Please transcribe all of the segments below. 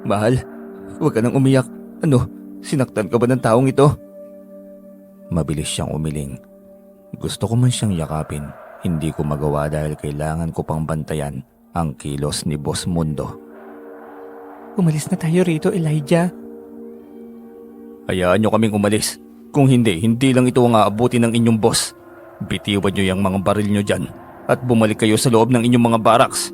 Mahal, huwag ka nang umiyak. Ano, sinaktan ka ba ng taong ito? Mabilis siyang umiling. Gusto ko man siyang yakapin, hindi ko magawa dahil kailangan ko pang bantayan ang kilos ni Boss Mundo. Umalis na tayo rito, Elijah. Hayaan niyo kaming umalis. Kung hindi, hindi lang ito ang aabuti ng inyong boss. Bitiwan niyo yung mga baril niyo dyan at bumalik kayo sa loob ng inyong mga barracks.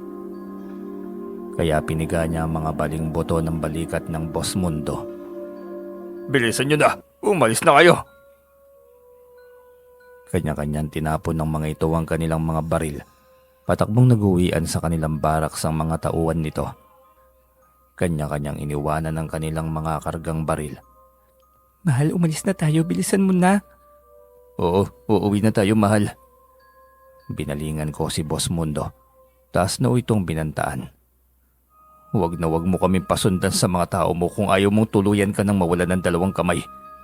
Kaya piniga niya ang mga baling boto ng balikat ng Boss Mundo. Bilisan niyo na! Umalis na kayo! Kanya-kanyang tinapon ng mga ito ang kanilang mga baril. Patakbong nag-uwian sa kanilang barracks ang mga tauhan nito. Kanya-kanyang iniwanan ng kanilang mga kargang baril. Mahal, umalis na tayo. Bilisan mo na. Oo, uuwi na tayo, mahal. Binalingan ko si Boss Mundo. Taas na itong binantaan. Huwag na huwag mo kami pasundan sa mga tao mo kung ayaw mong tuluyan ka ng mawalan ng dalawang kamay.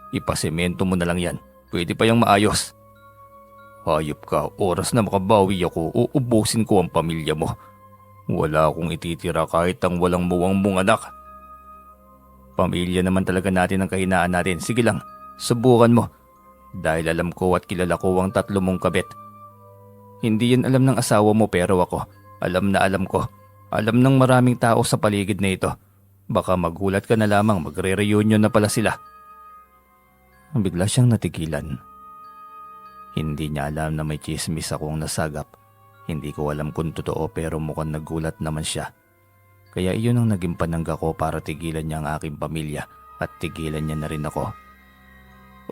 Ipasemento mo na lang yan. Pwede pa yung maayos. Hayop ka, oras na makabawi ako, uubusin ko ang pamilya mo. Wala akong ititira kahit ang walang muwang mong anak. Pamilya naman talaga natin ang kahinaan natin. Sige lang, subukan mo. Dahil alam ko at kilala ko ang 3 mong kabit. Hindi yan alam ng asawa mo pero ako, alam na alam ko. Alam ng maraming tao sa paligid na ito. Baka magulat ka na lamang magre-reunion na pala sila. Bigla siyang natigilan. Hindi niya alam na may chismis akong nasagap. Hindi ko alam kung totoo pero mukhang nagulat naman siya. Kaya iyon ang naging panangga ko para tigilan niya ang aking pamilya at tigilan niya na rin ako.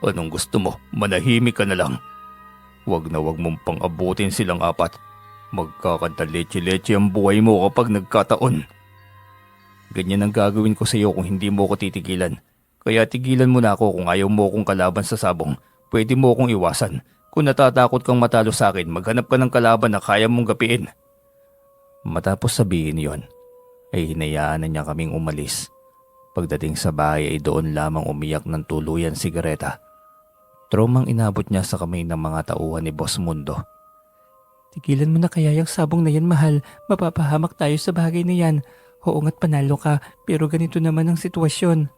Anong gusto mo? Manahimik ka na lang. Huwag na huwag mong pang-abutin silang 4. Magkakanta leche-leche ang buhay mo kapag nagkataon. Ganyan ang gagawin ko sa iyo kung hindi mo ko titigilan. Kaya tigilan mo na ako kung ayaw mo akong kalaban sa sabong. Pwede mo akong iwasan. Kung natatakot kang matalo sa akin, maghanap ka ng kalaban na kaya mong gapiin. Matapos sabihin yon, ay hinayaan na niya kaming umalis. Pagdating sa bahay ay doon lamang umiyak ng tuluyan si Greta. Traumang inabot niya sa kamay ng mga tauhan ni Boss Mundo. Tigilan mo na kaya yung sabong na yan, mahal. Mapapahamak tayo sa bagay na yan. Oo nga't panalo ka, pero ganito naman ang sitwasyon.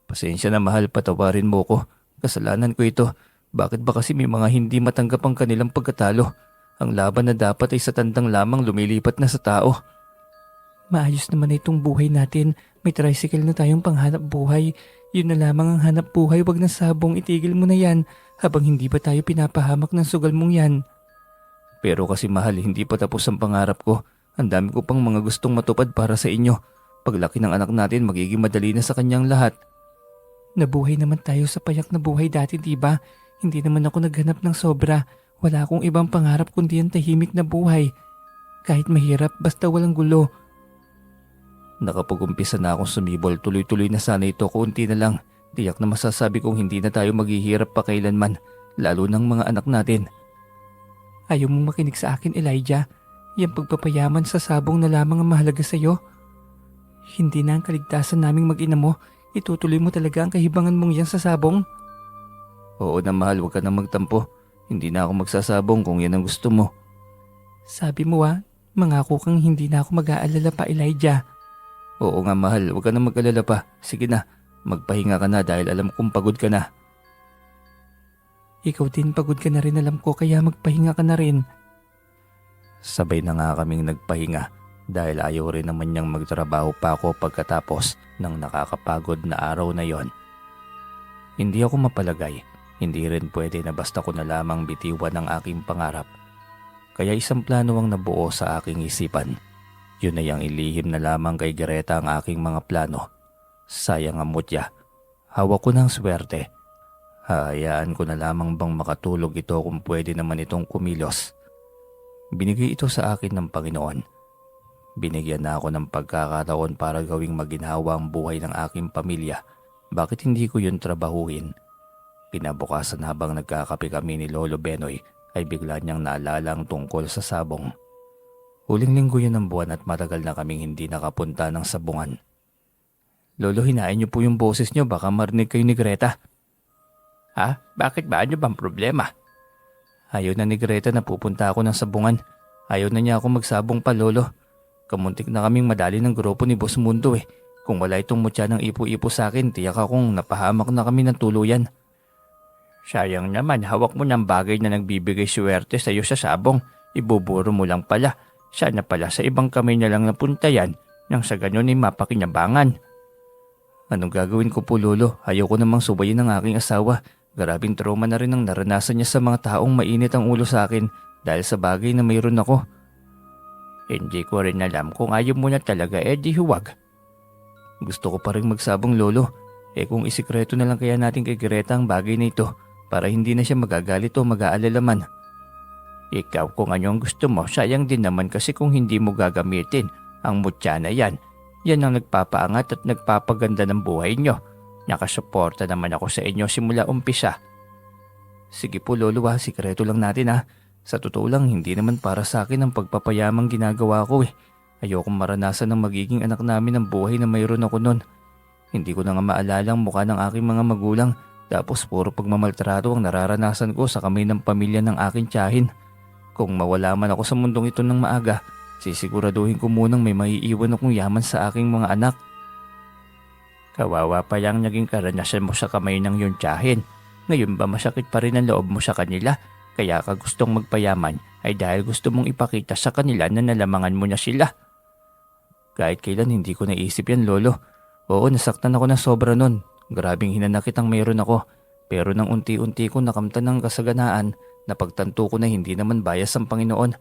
Pasensya na mahal, patawarin mo ko. Kasalanan ko ito. Bakit ba kasi may mga hindi matanggap ang kanilang pagkatalo? Ang laban na dapat ay sa tandang lamang lumilipat na sa tao. Maayos naman na itong buhay natin. May tricycle na tayong panghanap buhay. Yun na lamang ang hanap buhay. Wag na sabong, itigil mo na yan. Habang hindi pa tayo pinapahamak ng sugal mong yan. Pero kasi mahal, hindi pa tapos ang pangarap ko. Ang dami ko pang mga gustong matupad para sa inyo. Paglaki ng anak natin, magiging madali na sa kanyang lahat. Nabuhay naman tayo sa payak na buhay dati, diba? Hindi naman ako naghanap ng sobra. Wala akong ibang pangarap kundi ang tahimik na buhay. Kahit mahirap, basta walang gulo. Nakapag-umpisa na akong sumibol, tuloy-tuloy na sana ito, kunti na lang. Tiyak na masasabi kong hindi na tayo maghihirap pa kailanman, lalo ng mga anak natin. Ayaw mong makinig sa akin, Elijah. Yang pagpapayaman sa sabong na lamang ang mahalaga sa'yo. Hindi na ang kaligtasan naming mag-ina mo. Itutuloy mo talaga ang kahibangan mong yan sa sabong? Oo na mahal, huwag ka na magtampo. Hindi na ako magsasabong kung yan ang gusto mo. Sabi mo mangako kang hindi na ako mag-aalala pa, Elijah. Oo nga mahal, huwag ka na mag-alala pa. Sige na, magpahinga ka na dahil alam kong pagod ka na. Ikaw din pagod ka na rin, alam ko, kaya magpahinga ka na rin. Sabay na nga kaming nagpahinga dahil ayaw rin naman niyang magtrabaho pa ako pagkatapos ng nakakapagod na araw na yon. Hindi ako mapalagay. Hindi rin pwede na basta ko na lamang bitiwan ang aking pangarap. Kaya isang plano ang nabuo sa aking isipan. Yun ay ang ilihim na lamang kay Greta ang aking mga plano. Sayang ang mutya. Hawak ko ng swerte. Hayaan ko na lamang bang makatulog ito kung pwede naman itong kumilos. Binigay ito sa akin ng Panginoon. Binigyan na ako ng pagkakataon para gawing maginhawa ang buhay ng aking pamilya. Bakit hindi ko yun trabahuhin? Kinabukasan habang nagkakape kami ni Lolo Benoy ay bigla niyang naalala ang tungkol sa sabong. Huling linggo yun ng buwan at matagal na kaming hindi nakapunta ng sabungan. Lolo, hinain niyo po yung boses niyo, baka marinig kayo ni Greta. Ha? Bakit ba? Ano bang problema? Ayaw na ni Greta na pupunta ako ng sabungan. Ayaw na niya ako magsabong pa, Lolo. Kamuntik na kaming madali ng grupo ni Boss Mundo eh. Kung wala itong mutya ng ipo-ipo sa akin, tiyak akong napahamak na kami ng tuluyan. Sayang naman, hawak mo ng bagay na nagbibigay swerte sa iyo sa sabong. Ibuburo mo lang pala. Sana pala sa ibang kamay na lang napunta yan, nang sa ganun ay mapakinabangan. Anong gagawin ko po, Lolo? Ayoko namang subayin ng aking asawa. Grabing trauma na rin ang naranasan niya sa mga taong mainit ang ulo sa akin dahil sa bagay na mayroon ako. Hindi ko rin alam kung ayaw mo na talaga, di huwag. Gusto ko pa rin magsabong, Lolo. Kung isikreto na lang kaya natin kay Greta ang bagay na ito para hindi na siya magagalit o mag-aalala man. Ikaw kung ano ang gusto mo, sayang din naman kasi kung hindi mo gagamitin ang mutya na yan. Yan ang nagpapaangat at nagpapaganda ng buhay nyo. Nakasuporta naman ako sa inyo simula umpisa. Sige po, Lolo, sikreto lang natin ha. Sa totoo lang, hindi naman para sa akin ang pagpapayamang ginagawa ko Ayokong maranasan ng magiging anak namin ang buhay na mayroon ako nun. Hindi ko na nga maalala ang mukha ng aking mga magulang, tapos puro pagmamaltrato ang nararanasan ko sa kamay ng pamilya ng aking tiyahin. Kung mawala man ako sa mundong ito ng maaga, sisiguraduhin ko munang may maiiwan akong yaman sa aking mga anak. Kawawa pa yung naging karanasan mo sa kamay ng iyong tiyahin. Ngayon ba masakit pa rin ang loob mo sa kanila? Kaya ka gustong magpayaman ay dahil gusto mong ipakita sa kanila na nalamangan mo na sila. Kahit kailan hindi ko naisip yan, Lolo. Oo, nasaktan ako ng sobra nun. Grabing hinanakit ang mayroon ako. Pero nang unti-unti ko nakamtan ng kasaganaan, napagtanto ko na hindi naman bias ang Panginoon.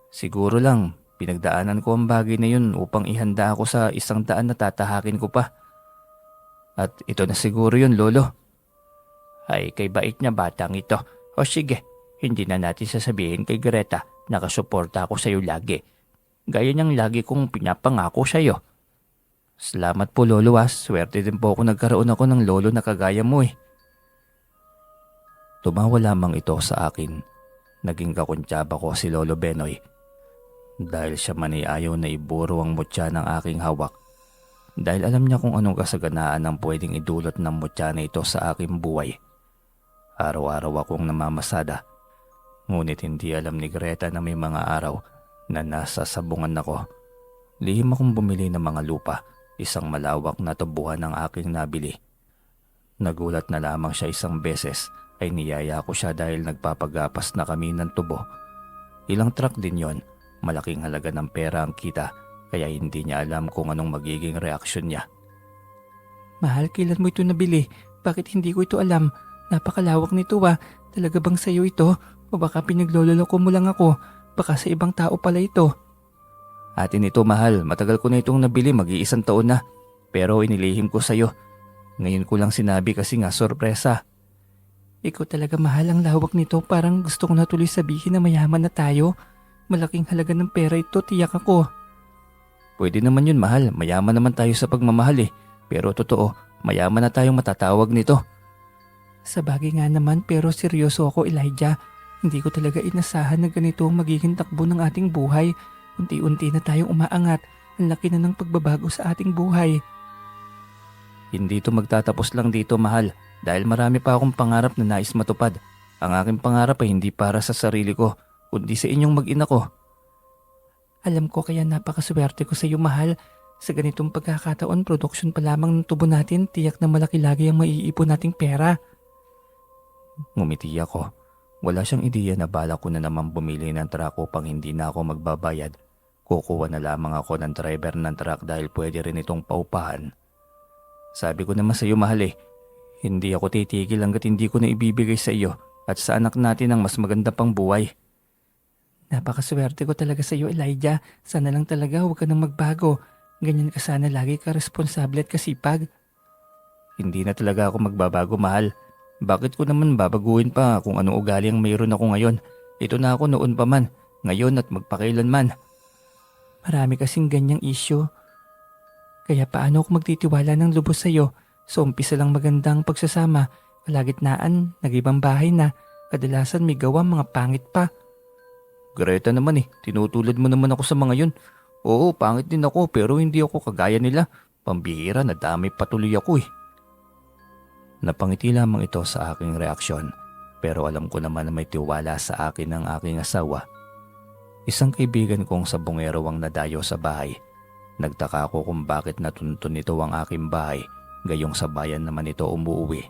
Siguro lang, pinagdaanan ko ang bagay na yun upang ihanda ako sa 100 na tatahakin ko pa. At ito na siguro yun, Lolo. Ay, kay bait na batang ito. O sige, hindi na natin sasabihin kay Greta na kasuporta ako sa iyo lagi. Gaya niyang lagi kong pinapangako sa iyo. Salamat po, Lolo. Swerte din po ako nagkaroon ako ng lolo na kagaya mo Tumawa lamang ito sa akin. Naging kakuntsaba ko si Lolo Benoy. Dahil siya man ay ayaw na iburo ang mutya ng aking hawak. Dahil alam niya kung anong kasaganaan ang pwedeng idulot ng mutya na ito sa aking buhay. Araw-araw akong namamasada. Ngunit hindi alam ni Greta na may mga araw na nasa sabungan ako. Lihim akong bumili ng mga lupa, isang malawak na tubuhan ng aking nabili. Nagulat na lamang siya isang beses ay niyaya ko siya dahil nagpapagapas na kami ng tubo. Ilang truck din yon, malaking halaga ng pera ang kita kaya hindi niya alam kung anong magiging reaksyon niya. Mahal, kailan mo ito nabili? Bakit hindi ko ito alam? Napakalawak nito Talaga bang sa'yo ito? O baka pinaglololoko mo lang ako? Baka sa ibang tao pala ito. Atin ito, mahal. Matagal ko na itong nabili, mag-1 taon na. Pero inilihim ko sa'yo. Ngayon ko lang sinabi kasi nga sorpresa. Ikaw talaga, mahal, ang lawak nito. Parang gusto ko na tuloy sabihin na mayaman na tayo. Malaking halaga ng pera ito, tiyak ako. Pwede naman yun, mahal. Mayaman naman tayo sa pagmamahal Pero totoo, mayaman na tayong matatawag nito. Sa bagay nga naman, pero seryoso ako, Elijah. Hindi ko talaga inasahan na ganito ang magiging takbo ng ating buhay. Unti-unti na tayong umaangat. Ang laki na ng pagbabago sa ating buhay. Hindi ito magtatapos lang dito, mahal. Dahil marami pa akong pangarap na nais matupad. Ang aking pangarap ay hindi para sa sarili ko, kundi sa inyong mag-ina ko. Alam ko kaya napakaswerte ko sa iyo, mahal. Sa ganitong pagkakataon, produksyon pa lamang ng tubo natin, tiyak na malaki lagi ang maiipon nating pera. Ngumiti ako. Wala siyang ideya na bala ko na naman bumili ng truck upang hindi na ako magbabayad. Kukuha na lamang ako ng driver ng truck dahil pwede rin itong paupahan. Sabi ko naman sa iyo, mahal hindi ako titigil hanggat hindi ko na ibibigay sa iyo at sa anak natin ang mas maganda pang buhay. Napakaswerte ko talaga sa iyo, Elijah. Sana lang talaga huwag ka nang magbago. Ganyan ka sana, lagi ka responsable at kasipag. Hindi na talaga ako magbabago, mahal. Bakit ko naman babaguhin pa kung anong ugali ang mayroon ako ngayon? Ito na ako noon pa man, ngayon at magpakailanman. Marami kasing ganyang issue. Kaya paano ako magtitiwala ng lubos sa iyo? Sa umpisa lang magandang pagsasama, kalagitnaan, nag-ibang bahay na, kadalasan may gawa mga pangit pa. Greta naman tinutulad mo naman ako sa mga yun. Oo, pangit din ako pero hindi ako kagaya nila. Pambihira, nadamay patuloy ako Napangiti lamang ito sa aking reaksyon pero alam ko naman na may tiwala sa akin ng aking asawa. Isang kaibigan kong sabongero ang nadayo sa bahay. Nagtaka ako kung bakit natuntun nito ang aking bahay, gayong sa bayan naman ito umuwi.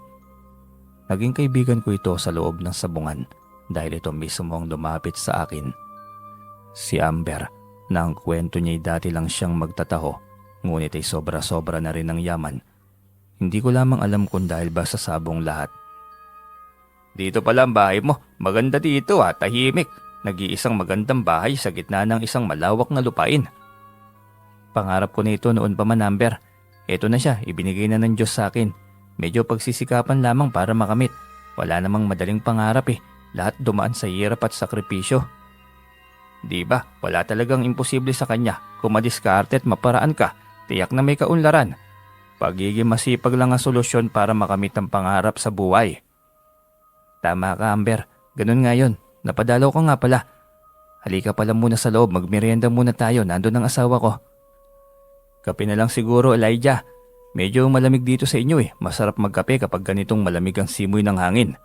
Naging kaibigan ko ito sa loob ng sabungan dahil ito mismo ang lumapit sa akin. Si Amber, na ang kwento niya'y dati lang siyang magtataho, ngunit ay sobra-sobra na rin ang yaman. Hindi ko lamang alam kung dahil ba sa sabong lahat. Dito pala ang bahay mo, maganda dito tahimik. Nag-iisang magandang bahay sa gitna ng isang malawak na lupain. Pangarap ko na ito noon pa man, Amber. Ito na siya, ibinigay na ng Diyos sa akin. Medyo pagsisikapan lamang para makamit. Wala namang madaling pangarap Lahat dumaan sa hirap at sakripisyo. Di ba, wala talagang imposible sa kanya. Kung madiskarte at maparaan ka, tiyak na may kaunlaran. Pagiging masipag lang ang solusyon para makamit ang pangarap sa buhay. Tama ka, Amber. Ganun nga yun. Napadalaw ko nga pala. Halika pala muna sa loob, magmerienda muna tayo. Nandun ang asawa ko. Kape na lang siguro, Elijah. Medyo malamig dito sa inyo Masarap magkape kapag ganitong malamig ang simoy ng hangin.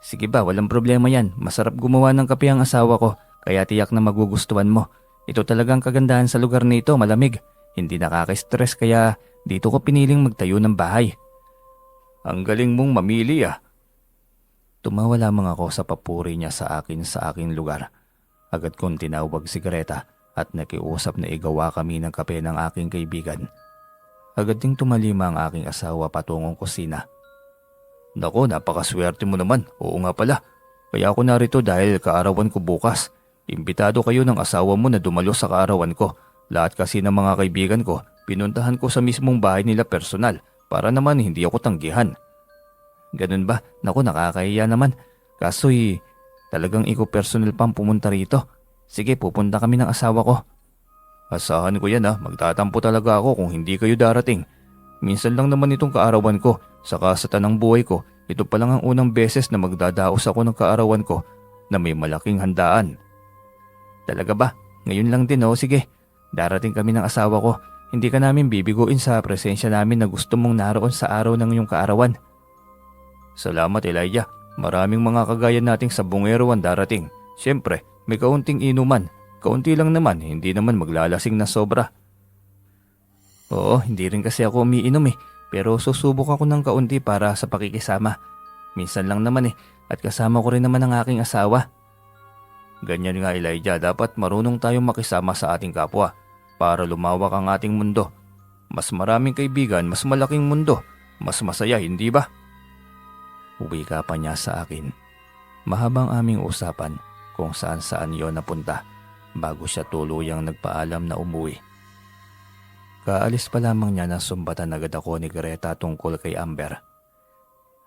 Sige ba, walang problema yan. Masarap gumawa ng kape ang asawa ko, kaya tiyak na magugustuhan mo. Ito talagang kagandahan sa lugar nito, malamig. Hindi nakaka-stress kaya dito ko piniling magtayo ng bahay. Ang galing mong mamili Tumawa lamang ako sa papuri niya sa aking lugar. Agad kong tinawag si Greta at nakiusap na igawa kami ng kape ng aking kaibigan. Agad ding tumalima ang aking asawa patungong kusina. Nako, napakaswerte mo naman. Oo nga pala. Kaya ako narito dahil kaarawan ko bukas. Imbitado kayo ng asawa mo na dumalo sa kaarawan ko. Lahat kasi ng mga kaibigan ko, pinuntahan ko sa mismong bahay nila personal para naman hindi ako tanggihan. Ganun ba? Naku, nakakahiya naman. Kaso'y talagang ikaw personal pang pumunta rito. Sige, pupunta kami ng asawa ko. Asahan ko yan Magtatampo talaga ako kung hindi kayo darating. Minsan lang naman itong kaarawan ko. Saka sa tanang buhay ko, ito pa lang ang unang beses na magdadaos ako ng kaarawan ko na may malaking handaan. Talaga ba? Ngayon lang din Sige, darating kami ng asawa ko. Hindi ka namin bibiguin sa presensya namin na gusto mong naroon sa araw ng iyong kaarawan. Salamat, Elijah. Maraming mga kagaya nating sabungero ang darating. Siyempre, may kaunting inuman. Kaunti lang naman, hindi naman maglalasing na sobra. Oo, hindi rin kasi ako umiinom pero susubok ako ng kaunti para sa pakikisama. Minsan lang naman at kasama ko rin naman ang aking asawa. Ganyan nga, Elijah, dapat marunong tayong makisama sa ating kapwa para lumawak ang ating mundo. Mas maraming kaibigan, mas malaking mundo, mas masaya, hindi ba? Uwi ka pa niya sa akin. Mahabang aming usapan kung saan-saan yon napunta bago siya tuluyang nagpaalam na umuwi. Kaalis pa lamang niya na sumbatan agad ako ni Greta tungkol kay Amber.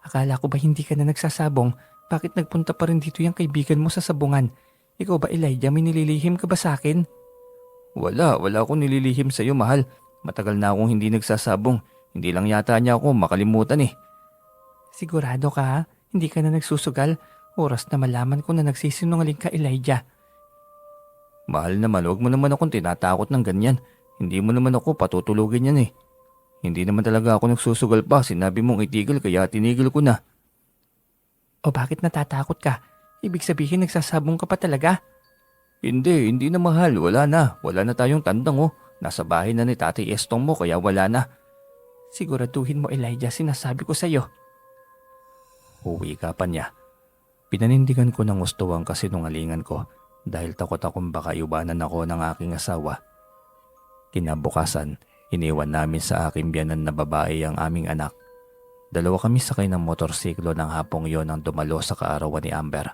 Akala ko ba hindi ka na nagsasabong? Bakit nagpunta pa rin dito yung kaibigan mo sa sabungan? Ikaw ba, Elijah, may nililihim ka ba sa akin? Wala akong nililihim sa iyo, mahal. Matagal na akong hindi nagsasabong. Hindi lang yata niya ako makalimutan Sigurado ka Hindi ka na nagsusugal? Oras na malaman ko na nagsisinungaling ka, Elijah. Mahal naman, huwag mo naman akong tinatakot ng ganyan. Hindi mo naman ako patutulugin yan Hindi naman talaga ako nagsusugal pa. Sinabi mong itigil kaya tinigil ko na. O bakit natatakot ka? Ibig sabihin nagsasabong ka pa talaga? Hindi na mahal. Wala na tayong tandang Nasa bahay na ni Tatay Estong mo kaya wala na. Siguraduhin mo, Elijah, sinasabi ko sa'yo. Uwi ka pa niya. Pinanindigan ko ng gusto ang kasinungalingan ko dahil takot akong baka iwanan ako ng aking asawa. Kinabukasan, iniwan namin sa aking biyanan na babae ang aming anak. Dalawa kami sakay ng motorsiklo ng hapong yon ang dumalo sa kaarawan ni Amber.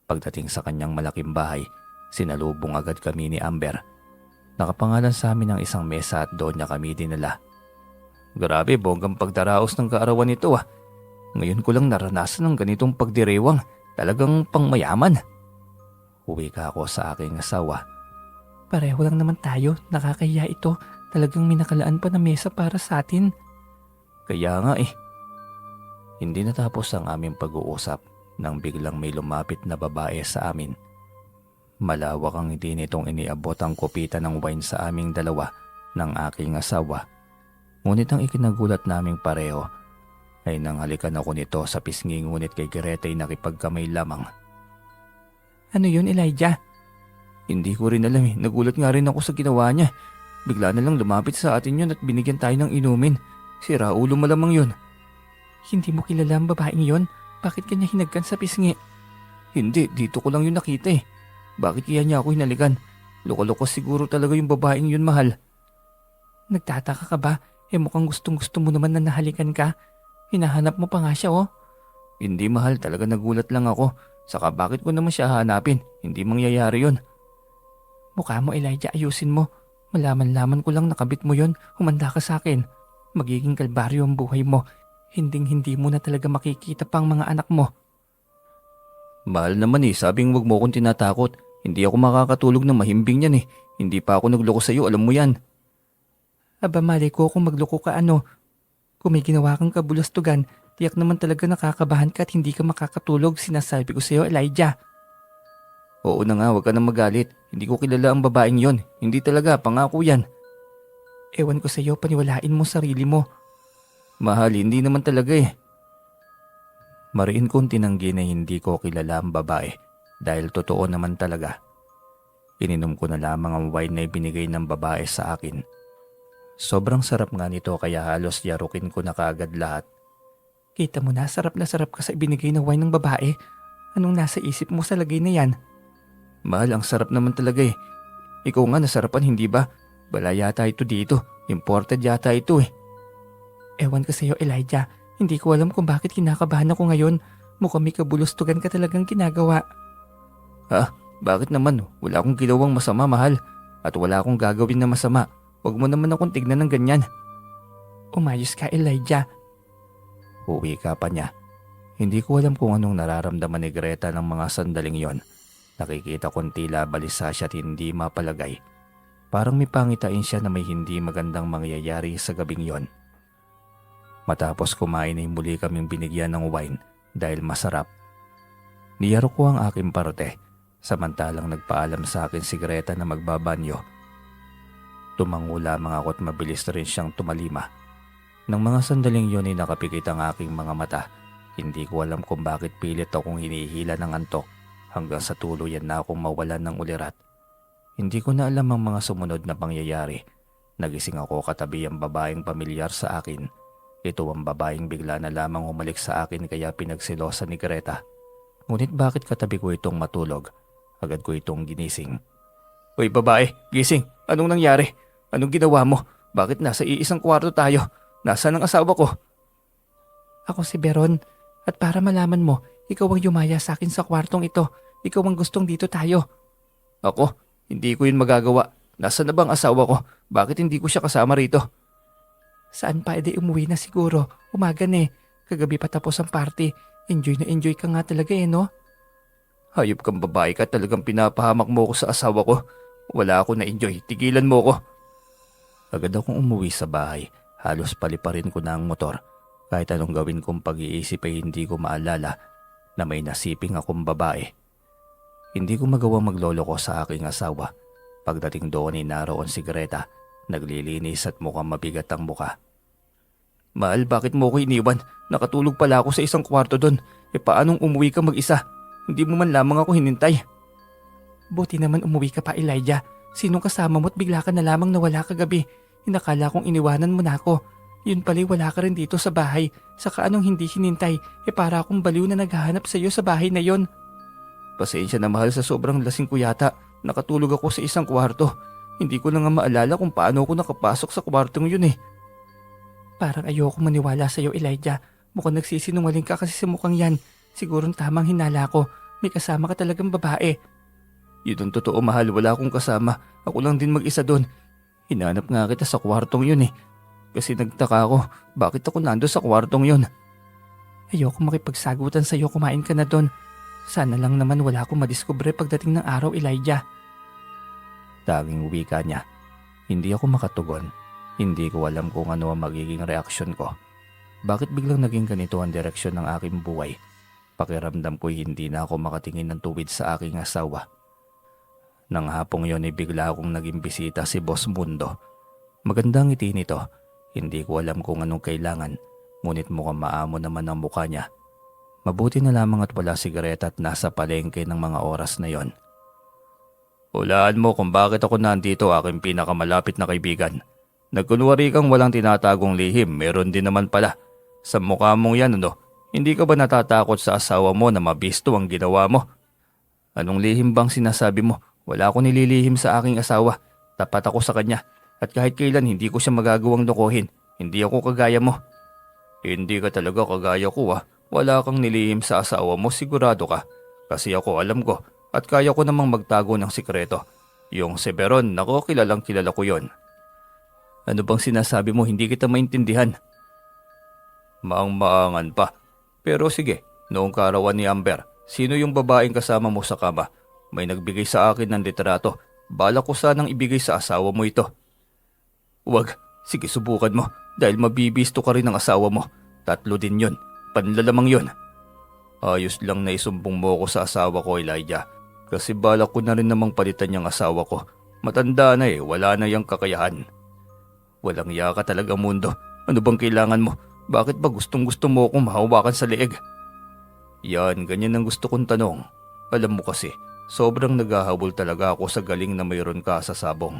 Pagdating sa kanyang malaking bahay, sinalubong agad kami ni Amber. Nakapangalan sa amin ang isang mesa at doon niya kami dinala. Grabe, bonggang pagdaraos ng kaarawan nito Ngayon ko lang naranasan ng ganitong pagdirewang. Talagang pangmayaman. Uwi ka ako sa aking asawa. Pareho lang naman tayo. Nakakahiya ito. Talagang may nakalaan pa na mesa para sa atin. Kaya nga Hindi natapos ang aming pag-uusap nang biglang may lumapit na babae sa amin. Malawak ang hindi nitong iniabot ang kopita ng wine sa aming dalawa ng aking asawa. Ngunit ang ikinagulat naming pareho ay nanghalikan ako nito sa pisngi ngunit kay Greta ay nakipagkamay lamang. Ano yun, Elijah? Hindi ko rin alam Nagulat nga rin ako sa ginawa niya. Bigla na lang lumapit sa atin yun at binigyan tayo ng inumin. Sira ulo malamang yun. Hindi mo kilala ang babaeng yon? Bakit kanya hinagkan sa pisngi? Hindi, dito ko lang yun nakita eh. Bakit kaya niya ako hinalikan? Loko-loko siguro talaga yung babaeng yun, mahal. Nagtataka ka ba? Mukhang gustong-gusto mo naman na nahalikan ka. Hinahanap mo pa nga siya oh. Hindi, mahal, talaga nagulat lang ako. Saka bakit ko naman siya hanapin? Hindi mangyayari yun. Mukha mo Elijah, ayusin mo. Malaman-laman ko lang nakabit mo yon. Humanda ka sa akin. Magiging kalbaryo ang buhay mo. Hinding-hindi mo na talaga makikita pang mga anak mo. Mahal naman eh, sabing wag mo akong tinatakot. Hindi ako makakatulog ng mahimbing yan eh. Hindi pa ako nagloko sa'yo, alam mo yan. Aba mali ko kung magloko ka ano. Kung may ginawa kang kabulastugan, tiyak naman talaga nakakabahan ka at hindi ka makakatulog, sinasabi ko sa'yo Elijah. Oo na nga, wag ka na magalit. Hindi ko kilala ang babaeng yon. Hindi talaga, pangako yan. Ewan ko sa'yo, paniwalain mo sarili mo. Mahal, hindi naman talaga eh. Mariin kong tinanggi na hindi ko kilala ang babae dahil totoo naman talaga. Ininom ko na lamang ang wine na ibinigay ng babae sa akin. Sobrang sarap nga nito kaya halos yarukin ko na kaagad lahat. Kita mo na sarap ka sa ibinigay na wine ng babae. Anong nasa isip mo sa lagay na yan? Mahal, ang sarap naman talaga eh. Ikaw nga nasarapan, hindi ba? Bala yata ito dito. Imported yata ito eh. Ewan ko sa'yo Elijah. Hindi ko alam kung bakit kinakabahan ako ngayon. Mukhang may kabulustugan ka talagang ginagawa. Ha? Bakit naman? Wala akong ginawang masama, mahal. At wala akong gagawin na masama. Huwag mo naman akong tignan ng ganyan. Umayos ka Elijah. Uwi ka pa niya. Hindi ko alam kung anong nararamdaman ni Greta ng mga sandaling yon. Nakikita kong tila balisa siya at hindi mapalagay. Parang may pangitain siya na may hindi magandang mangyayari sa gabing yon. Matapos kumain ay muli kaming binigyan ng wine dahil masarap. Niyaro ko ang aking parte, samantalang nagpaalam sa akin si Greta na magbabanyo. Tumango lamang ako at mabilis rin siyang tumalima. Nang mga sandaling yun ay nakapikit ang aking mga mata. Hindi ko alam kung bakit pilit akong hinihila ng antok hanggang sa tuluyan na akong mawalan ng ulirat. Hindi ko na alam ang mga sumunod na pangyayari. Nagising ako katabi ang babaeng pamilyar sa akin. Ito ang babaeng bigla na lamang humalik sa akin kaya pinagsilosa ni Greta. Ngunit bakit katabi ko itong matulog? Agad ko itong ginising. Uy babae, gising. Anong nangyari? Anong ginawa mo? Bakit nasa iisang kwarto tayo? Nasaan ang asawa ko? Ako si Beron. At para malaman mo, ikaw ang yumaya sa akin sa kwartong ito. Ikaw ang gustong dito tayo. Ako? Hindi ko yun magagawa. Nasaan na bang asawa ko? Bakit hindi ko siya kasama rito? Saan pa edi umuwi na siguro? Umaga na eh. Kagabi pa tapos ang party. Enjoy na enjoy ka nga talaga eh no? Hayop kang babae ka, talagang pinapahamak mo ko sa asawa ko. Wala ako na enjoy. Tigilan mo ko. Agad akong umuwi sa bahay. Halos paliparin ko na ang motor. Kahit anong gawin kong pag-iisip ay hindi ko maalala na may nasiping akong babae. Hindi ko magawang magloloko sa aking asawa. Pagdating doon ay naroon si Greta. Naglilinis at mukhang mabigat ang muka. Mahal, bakit mo ko iniwan? Nakatulog pala ako sa isang kwarto doon. Paanong umuwi ka mag-isa? Hindi mo man lamang ako hinintay. Buti naman umuwi ka pa Elijah. Sinong kasama mo at bigla ka na lamang nawala kagabi? Inakala kong iniwanan mo na ako. Yun pala wala ka rin dito sa bahay. Saka anong hindi hinintay? Para akong baliw na naghahanap sa iyo sa bahay na yon. Pasensya na mahal, sa sobrang lasing ko yata. Nakatulog ako sa isang kwarto. Hindi ko na nga maalala kung paano ako nakapasok sa kwartong yun eh. Parang ayoko maniwala sa iyo Elijah. Mukhang nagsisinungaling ka kasi sa mukhang yan. Sigurong tamang hinala ko. May kasama ka talagang babae. Yun ang totoo mahal, wala akong kasama. Ako lang din mag-isa doon. Hinanap nga kita sa kwartong yun eh. Kasi nagtaka ako, bakit ako nando sa kwartong yun? Ayoko makipagsagutan sa iyo, kumain ka na doon. Sana lang naman wala akong madiskubre pagdating ng araw Elijah. Tanging wika niya. Hindi ako makatugon. Hindi ko alam kung ano ang magiging reaksyon ko. Bakit biglang naging ganito ang direksyon ng aking buhay? Pakiramdam ko'y hindi na ako makatingin ng tuwid sa aking asawa. Nang hapong yon ay bigla akong naging bisita si Boss Mundo. Magandang ngiti nito. Hindi ko alam kung anong kailangan, ngunit mukhang maamo naman ang mukha niya. Mabuti na lamang at wala si Greta at nasa palengke ng mga oras na yon. Hulaan mo kung bakit ako nandito, aking pinakamalapit na kaibigan. Nagkunwari kang walang tinatagong lihim, meron din naman pala. Sa mukha mong yan ano, hindi ka ba natatakot sa asawa mo na mabisto ang ginawa mo? Anong lihim bang sinasabi mo? Wala akong nililihim sa aking asawa. Tapat ako sa kanya. At kahit kailan hindi ko siya magagawang lokohin. Hindi ako kagaya mo. Hindi ka talaga kagaya ko ah. Wala kang nilihim sa asawa mo, sigurado ka. Kasi ako alam ko at kaya ko namang magtago ng sikreto. Yung si Beron, nako kilalang kilala ko yon. Ano bang sinasabi mo? Hindi kita maintindihan. Maang-maangan pa. Pero sige, noong karawan ni Amber, sino yung babaeng kasama mo sa kama? May nagbigay sa akin ng litrato. Balak ko sanang ibigay sa asawa mo ito. Wag, sige subukan mo. Dahil mabibisto ka rin ng asawa mo. 3 din yon. Panlalamang yon. Ayos lang na isumbong mo ko sa asawa ko, Elijah. Kasi balak ko na rin namang palitan yung asawa ko. Matanda na wala na yung kakayahan. Walang iya ka talaga, Mundo. Ano bang kailangan mo? Bakit ba gustong gusto mo akong mahawakan sa leeg? Yan, ganyan ang gusto kong tanong. Alam mo kasi, sobrang naghahabol talaga ako sa galing na mayroon ka sa sabong.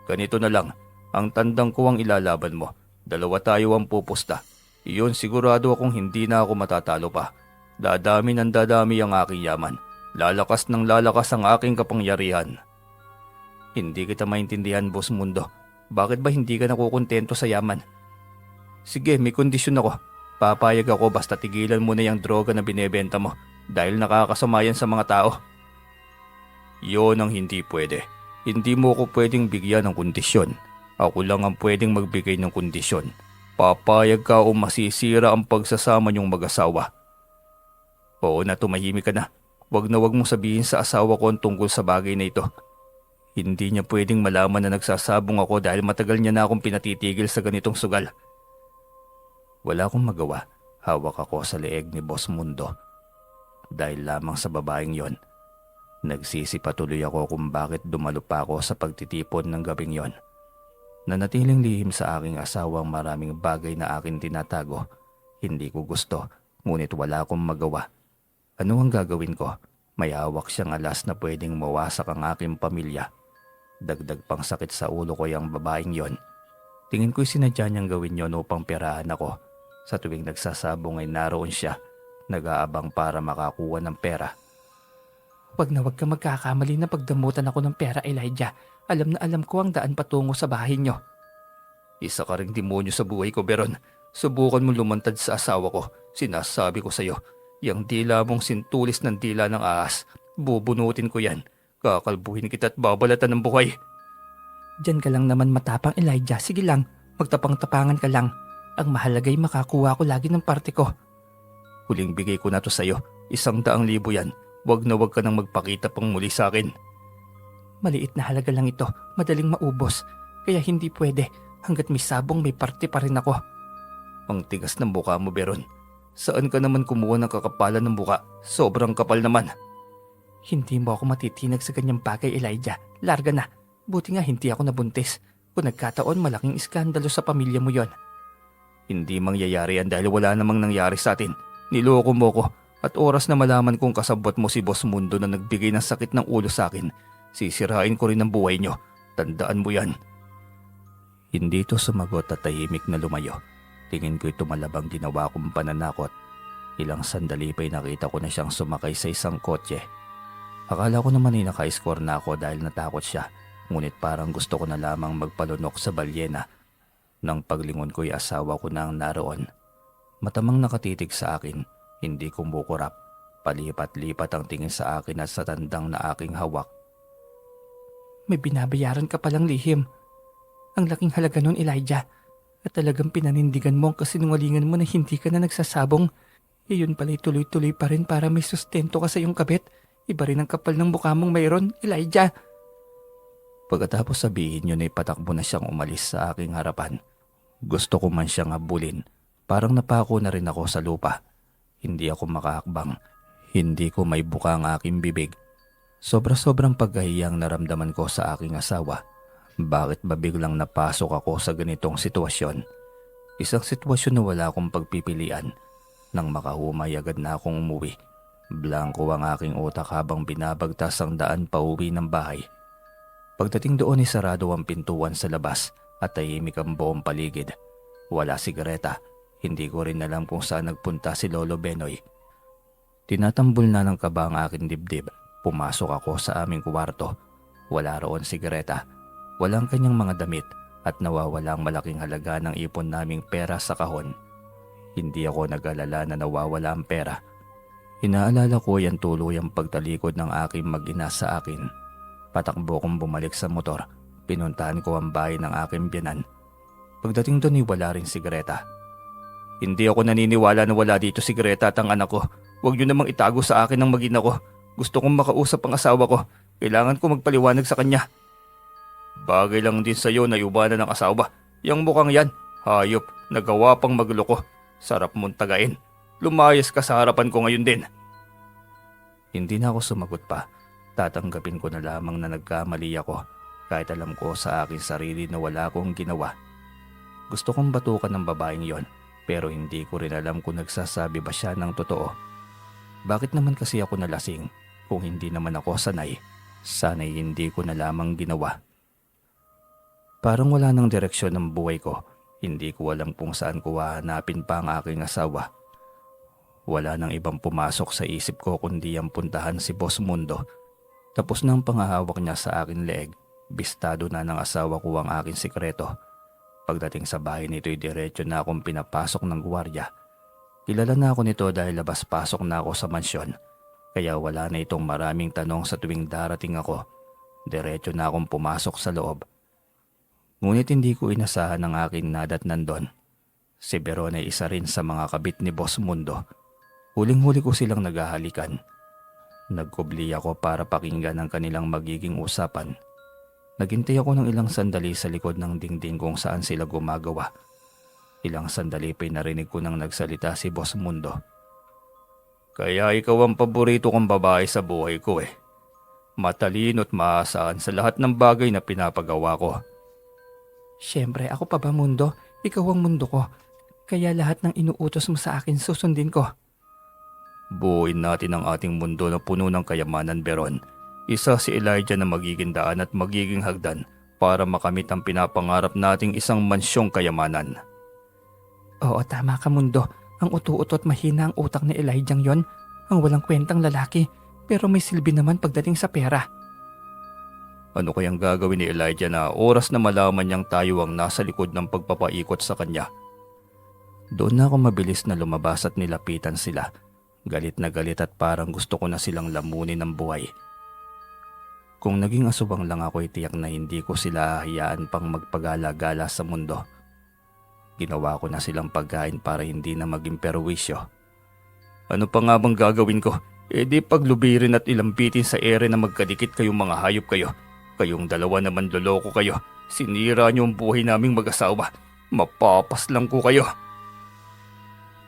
Ganito na lang, ang tandang ko ang ilalaban mo. 2 tayo ang pupusta. Iyon sigurado akong hindi na ako matatalo pa. Dadami ng dadami ang aking yaman. Lalakas ng lalakas ang aking kapangyarihan. Hindi kita maintindihan, Boss Mundo. Bakit ba hindi ka nakukontento sa yaman? Sige, may kondisyon ako. Papayag ako basta tigilan mo na yung droga na binebenta mo dahil nakakasama yan sa mga tao. Yon ang hindi pwede. Hindi mo ko pwedeng bigyan ng kondisyon. Ako lang ang pwedeng magbigay ng kondisyon. Papayag ka o masisira ang pagsasama niyong mag-asawa. Oo na, tumahimik ka na. Wag na wag mong sabihin sa asawa ko ang tungkol sa bagay na ito. Hindi niya pwedeng malaman na nagsasabong ako dahil matagal niya na akong pinatitigil sa ganitong sugal. Wala akong magawa. Hawak ako sa leeg ni Boss Mundo. Dahil lamang sa babaeng yon. Nagsisipatuloy ako kung bakit dumalo pa ako sa pagtitipon ng gabing yon. Nanatiling lihim sa aking asawang maraming bagay na akin tinatago. Hindi ko gusto, ngunit wala akong magawa. Ano ang gagawin ko? May hawak siyang alas na pwedeng mawasak ang aking pamilya. Dagdag pang sakit sa ulo ko yung babaeng yon. Tingin ko'y sinadya niyang gawin yon upang perahan ako. Sa tuwing nagsasabong ay naroon siya, nag-aabang para makakuha ng pera. Wag na wag ka magkakamali na pagdamutan ako ng pera, Elijah. Alam na alam ko ang daan patungo sa bahay niyo. Isa ka ring demonyo sa buhay ko, Beron. Subukan mo lumantad sa asawa ko. Sinasabi ko sa'yo, yung dila mong sintulis ng dila ng ahas, bubunutin ko yan. Kakalbuhin kita at babalatan ng buhay. Diyan ka lang naman matapang, Elijah. Sige lang, magtapang-tapangan ka lang. Ang mahalagay makakuha ko lagi ng parte ko. Huling bigay ko na to sa'yo. 100,000 yan. Wag na wag ka nang magpakita pang muli sa akin. Maliit na halaga lang ito. Madaling maubos. Kaya hindi pwede. Hanggat may sabong may parte pa rin ako. Ang tigas ng buka mo, Beron. Saan ka naman kumuha ng kakapalan ng buka? Sobrang kapal naman. Hindi mo ako matitinag sa ganyang bagay, Elijah. Larga na. Buti nga hindi ako nabuntis. Kung nagkataon, malaking iskandalo sa pamilya mo yon. Hindi mangyayari yan dahil wala namang nangyari sa atin. Niloko mo ko. At oras na malaman kong kasabot mo si Boss Mundo na nagbigay ng sakit ng ulo sa akin, sisirain ko rin ang buhay nyo. Tandaan mo yan. Hindi to sumagot at tahimik na lumayo. Tingin ko'y tumalabang ginawa kong pananakot. Ilang sandali pa'y nakita ko na siyang sumakay sa isang kotse. Akala ko naman ay naka-score na ako dahil natakot siya. Ngunit parang gusto ko na lamang magpalunok sa balyena. Nang paglingon ko'y asawa ko na ang naroon. Matamang nakatitig sa akin, hindi kumukurap. Palipat-lipat ang tingin sa akin at sa tandang na aking hawak. May binabayaran ka palang lihim. Ang laking halaga nun, Elijah. At talagang pinanindigan mo ang kasinungalingan mo na hindi ka na nagsasabong. Iyon pala'y tuloy-tuloy pa rin para may sustento ka sa iyong kabit. Iba rin ang kapal ng mukha mong mayroon, Elijah. Pagkatapos sabihin yun ay patakbo na siyang umalis sa aking harapan. Gusto ko man siyang habulin. Parang napako na rin ako sa lupa. Hindi ako makahakbang. Hindi ko may buka ang aking bibig. Sobra-sobrang pagkahiyang naramdaman ko sa aking asawa. Bakit ba biglang napasok ako sa ganitong sitwasyon? Isang sitwasyon na wala akong pagpipilian. Nang makahumay agad na akong umuwi. Blanko ang aking utak habang binabagtas ang daan pauwi ng bahay. Pagdating doon ay sarado ang pintuan sa labas at tahimik ang buong paligid. Wala sigareta. Hindi ko rin alam kung saan nagpunta si Lolo Benoy. Tinatambol na ng kaba ang aking dibdib. Pumasok ako sa aming kwarto. Wala roon sigareta. Walang kanyang mga damit at nawawala ang malaking halaga ng ipon naming pera sa kahon. Hindi ako nag-alala na nawawala ang pera. Inaalala ko yan tuluyang pagtalikod ng aking mag-ina sa akin. Patakbo kong bumalik sa motor. Pinuntahan ko ang bahay ng aking biyanan. Pagdating doon ay wala rin sigareta. Hindi ako naniniwala na wala dito sigareta at ang anak ko. Huwag niyo namang itago sa akin ang mag-ina ko. Gusto kong makausap ang asawa ko. Kailangan ko magpaliwanag sa kanya. Bagay lang din sa'yo na iubanan ng asawa. Yang mukhang yan, hayop, nagawa pang magloko. Sarap mong tagain. Lumayas ka sa harapan ko ngayon din. Hindi na ako sumagot pa. Tatanggapin ko na lamang na nagkamali ako. Kahit alam ko sa aking sarili na wala akong ginawa. Gusto kong batukan ng babaeng yon. Pero hindi ko rin alam kung nagsasabi ba siya ng totoo. Bakit naman kasi ako nalasing kung hindi naman ako sanay? Sana'y hindi ko na lamang ginawa. Parang wala nang direksyon ng buhay ko. Hindi ko alam kung saan ko hahanapin pa ang aking asawa. Wala nang ibang pumasok sa isip ko kundi ang puntahan si Boss Mundo. Tapos nang pangahawak niya sa akin leeg, bistado na ng asawa ko ang aking sikreto. Pagdating sa bahay nito'y diretso na akong pinapasok ng gwardiya. Kilala na ako nito dahil labas-pasok na ako sa mansyon. Kaya wala na itong maraming tanong sa tuwing darating ako. Diretso na akong pumasok sa loob. Ngunit hindi ko inasahan ang aking nadatnan doon. Si Veron ay isa rin sa mga kabit ni Boss Mundo. Huling-huli ko silang naghahalikan. Nagkubli ako para pakinggan ang kanilang magiging usapan. Naghintay ako ng ilang sandali sa likod ng dingding kung saan sila gumagawa. Ilang sandali pa'y narinig ko nang nagsalita si Boss Mundo. Kaya ikaw ang paborito kong babae sa buhay ko eh. Matalino at maasahan sa lahat ng bagay na pinapagawa ko. Siyempre, ako pa ba mundo? Ikaw ang mundo ko. Kaya lahat ng inuutos mo sa akin susundin ko. Buuin natin ang ating mundo na puno ng kayamanan, Veron. Isa si Elijah na magiging daan at magiging hagdan para makamit ang pinapangarap nating isang mansyong kayamanan. Oo, tama ka mundo. Ang utu-utot mahina ang utak ni Elijah yon. Ang walang kwentang lalaki. Pero may silbi naman pagdating sa pera. Ano kayang gagawin ni Elijah na oras na malaman niyang tayo ang nasa likod ng pagpapaikot sa kanya? Doon na ako mabilis na lumabas at nilapitan sila. Galit na galit at parang gusto ko na silang lamunin ng buhay. Kung naging asubang lang ako, tiyak na hindi ko sila hayaan pang magpagala-gala sa mundo. Ginawa ko na silang pagkain para hindi na maging perwisyo. Ano pa nga bang gagawin ko? E di paglubirin at ilampitin sa ere na magkadikit kayong mga hayop kayo. Kayong dalawa naman loloko kayo. Sinira niyo ang buhay naming mag-asawa. Mapapas lang ko kayo.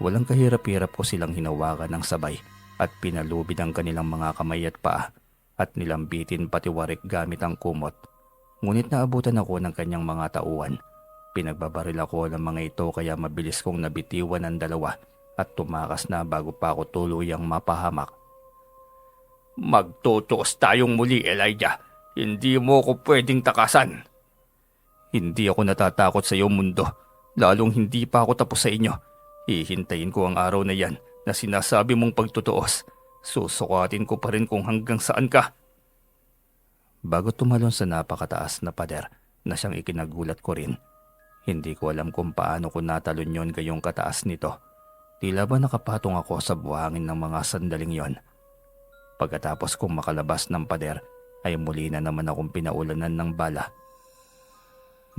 Walang kahirap-hirap ko silang hinawakan ng sabay at pinalubid ang kanilang mga kamay at paa at nilambitin pati warik gamit ang kumot. Ngunit naabutan ako ng kanyang mga tauhan. Pinagbabaril ako ng mga ito kaya mabilis kong nabitiwan ang dalawa at tumakas na bago pa ako tuluyang mapahamak. Magtutuos tayong muli, Elijah. Hindi mo ko pwedeng takasan. Hindi ako natatakot sa iyo, mundo. Lalong hindi pa ako tapos sa inyo. Hihintayin ko ang araw na yan na sinasabi mong pagtutuos. Susukatin ko pa rin kung hanggang saan ka. Bago tumalon sa napakataas na pader na siyang ikinagulat ko rin. Hindi ko alam kung paano ko natalon yon gayong kataas nito. Tila ba nakapatong ako sa buhangin ng mga sandaling yon. Pagkatapos kong makalabas ng pader ay muli na naman akong pinaulanan ng bala.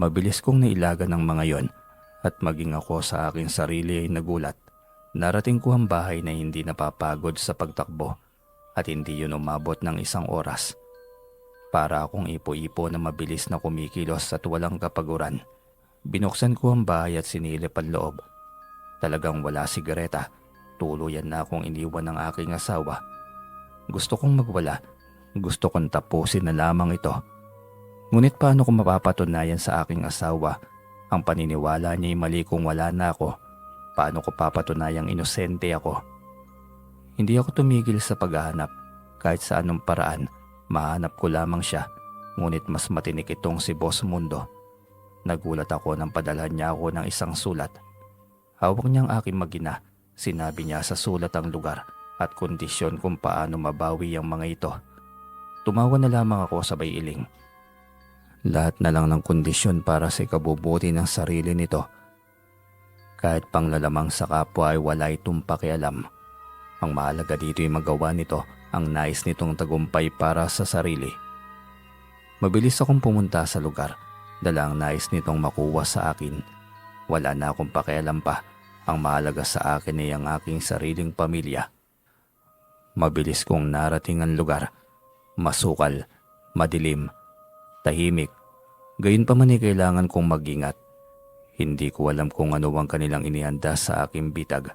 Mabilis kong nailagan ng mga yon at maging ako sa aking sarili ay nagulat. Narating ko ang bahay na hindi napapagod sa pagtakbo at hindi yun umabot ng 1 oras. Para akong ipo-ipo na mabilis na kumikilos at walang kapaguran. Binuksan ko ang bahay at sinilip ang loob. Talagang wala sigareta. Tuluyan na akong iniwan ng aking asawa. Gusto kong magwala. Gusto kong tapusin na lamang ito. Ngunit paano ko mapapatunayan sa aking asawa ang paniniwala niya'y mali kung wala na ako? Paano ko papatunayang inosente ako? Hindi ako tumigil sa paghahanap. Kahit sa anong paraan, mahanap ko lamang siya. Ngunit mas matinik itong si Boss Mundo. Nagulat ako nang padalhan niya ako ng isang sulat. Hawak niyang aking magina. Sinabi niya sa sulat ang lugar at kondisyon kung paano mabawi ang mga ito. Tumawa na lamang ako sabay iling. Lahat na lang ng kondisyon para sa ikabubuti ng sarili nito. Kahit panglalamang sa kapwa ay wala itong pakialam. Ang mahalaga dito ay magawa nito ang nais nitong tagumpay para sa sarili. Mabilis akong pumunta sa lugar. Dala ang nais nitong makuha sa akin. Wala na akong pakialam pa. Ang mahalaga sa akin ay ang aking sariling pamilya. Mabilis kong narating ang lugar. Masukal, madilim, tahimik. Gayunpaman ay kailangan kong mag-ingat. Hindi ko alam kung ano ang kanilang inihanda sa aking bitag.